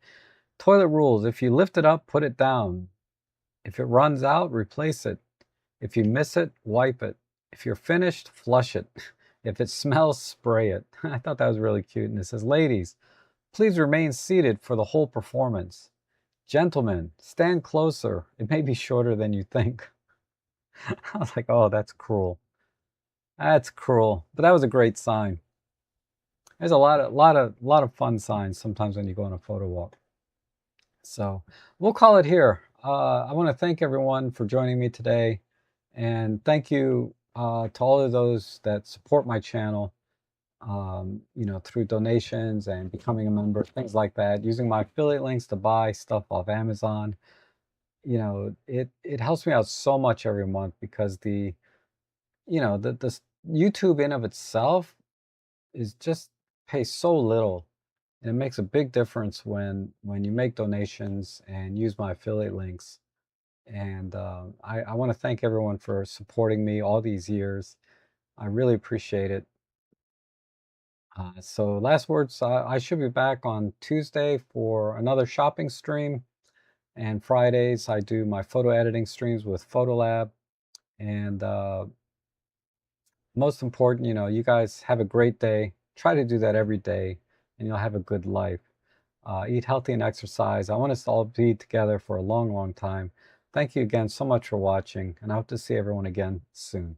toilet rules. If you lift it up, put it down. If it runs out, replace it. If you miss it, wipe it. If you're finished, flush it. If it smells, spray it. I thought that was really cute. And it says, ladies, please remain seated for the whole performance. Gentlemen, stand closer. It may be shorter than you think. I was like, oh, that's cruel. That's cruel. But that was a great sign. There's a lot of fun signs sometimes when you go on a photo walk. So we'll call it here. I want to thank everyone for joining me today, and thank you to all of those that support my channel. Through donations and becoming a member, things like that. Using my affiliate links to buy stuff off Amazon. It helps me out so much every month because the YouTube in of itself is just pays so little. And it makes a big difference when you make donations and use my affiliate links. And I want to thank everyone for supporting me all these years. I really appreciate it. So last words, I should be back on Tuesday for another shopping stream. And Fridays, I do my photo editing streams with Photolab. And most important, you guys have a great day. Try to do that every day, and you'll have a good life. Eat healthy and exercise. I want us to all be together for a long, long time. Thank you again so much for watching, and I hope to see everyone again soon.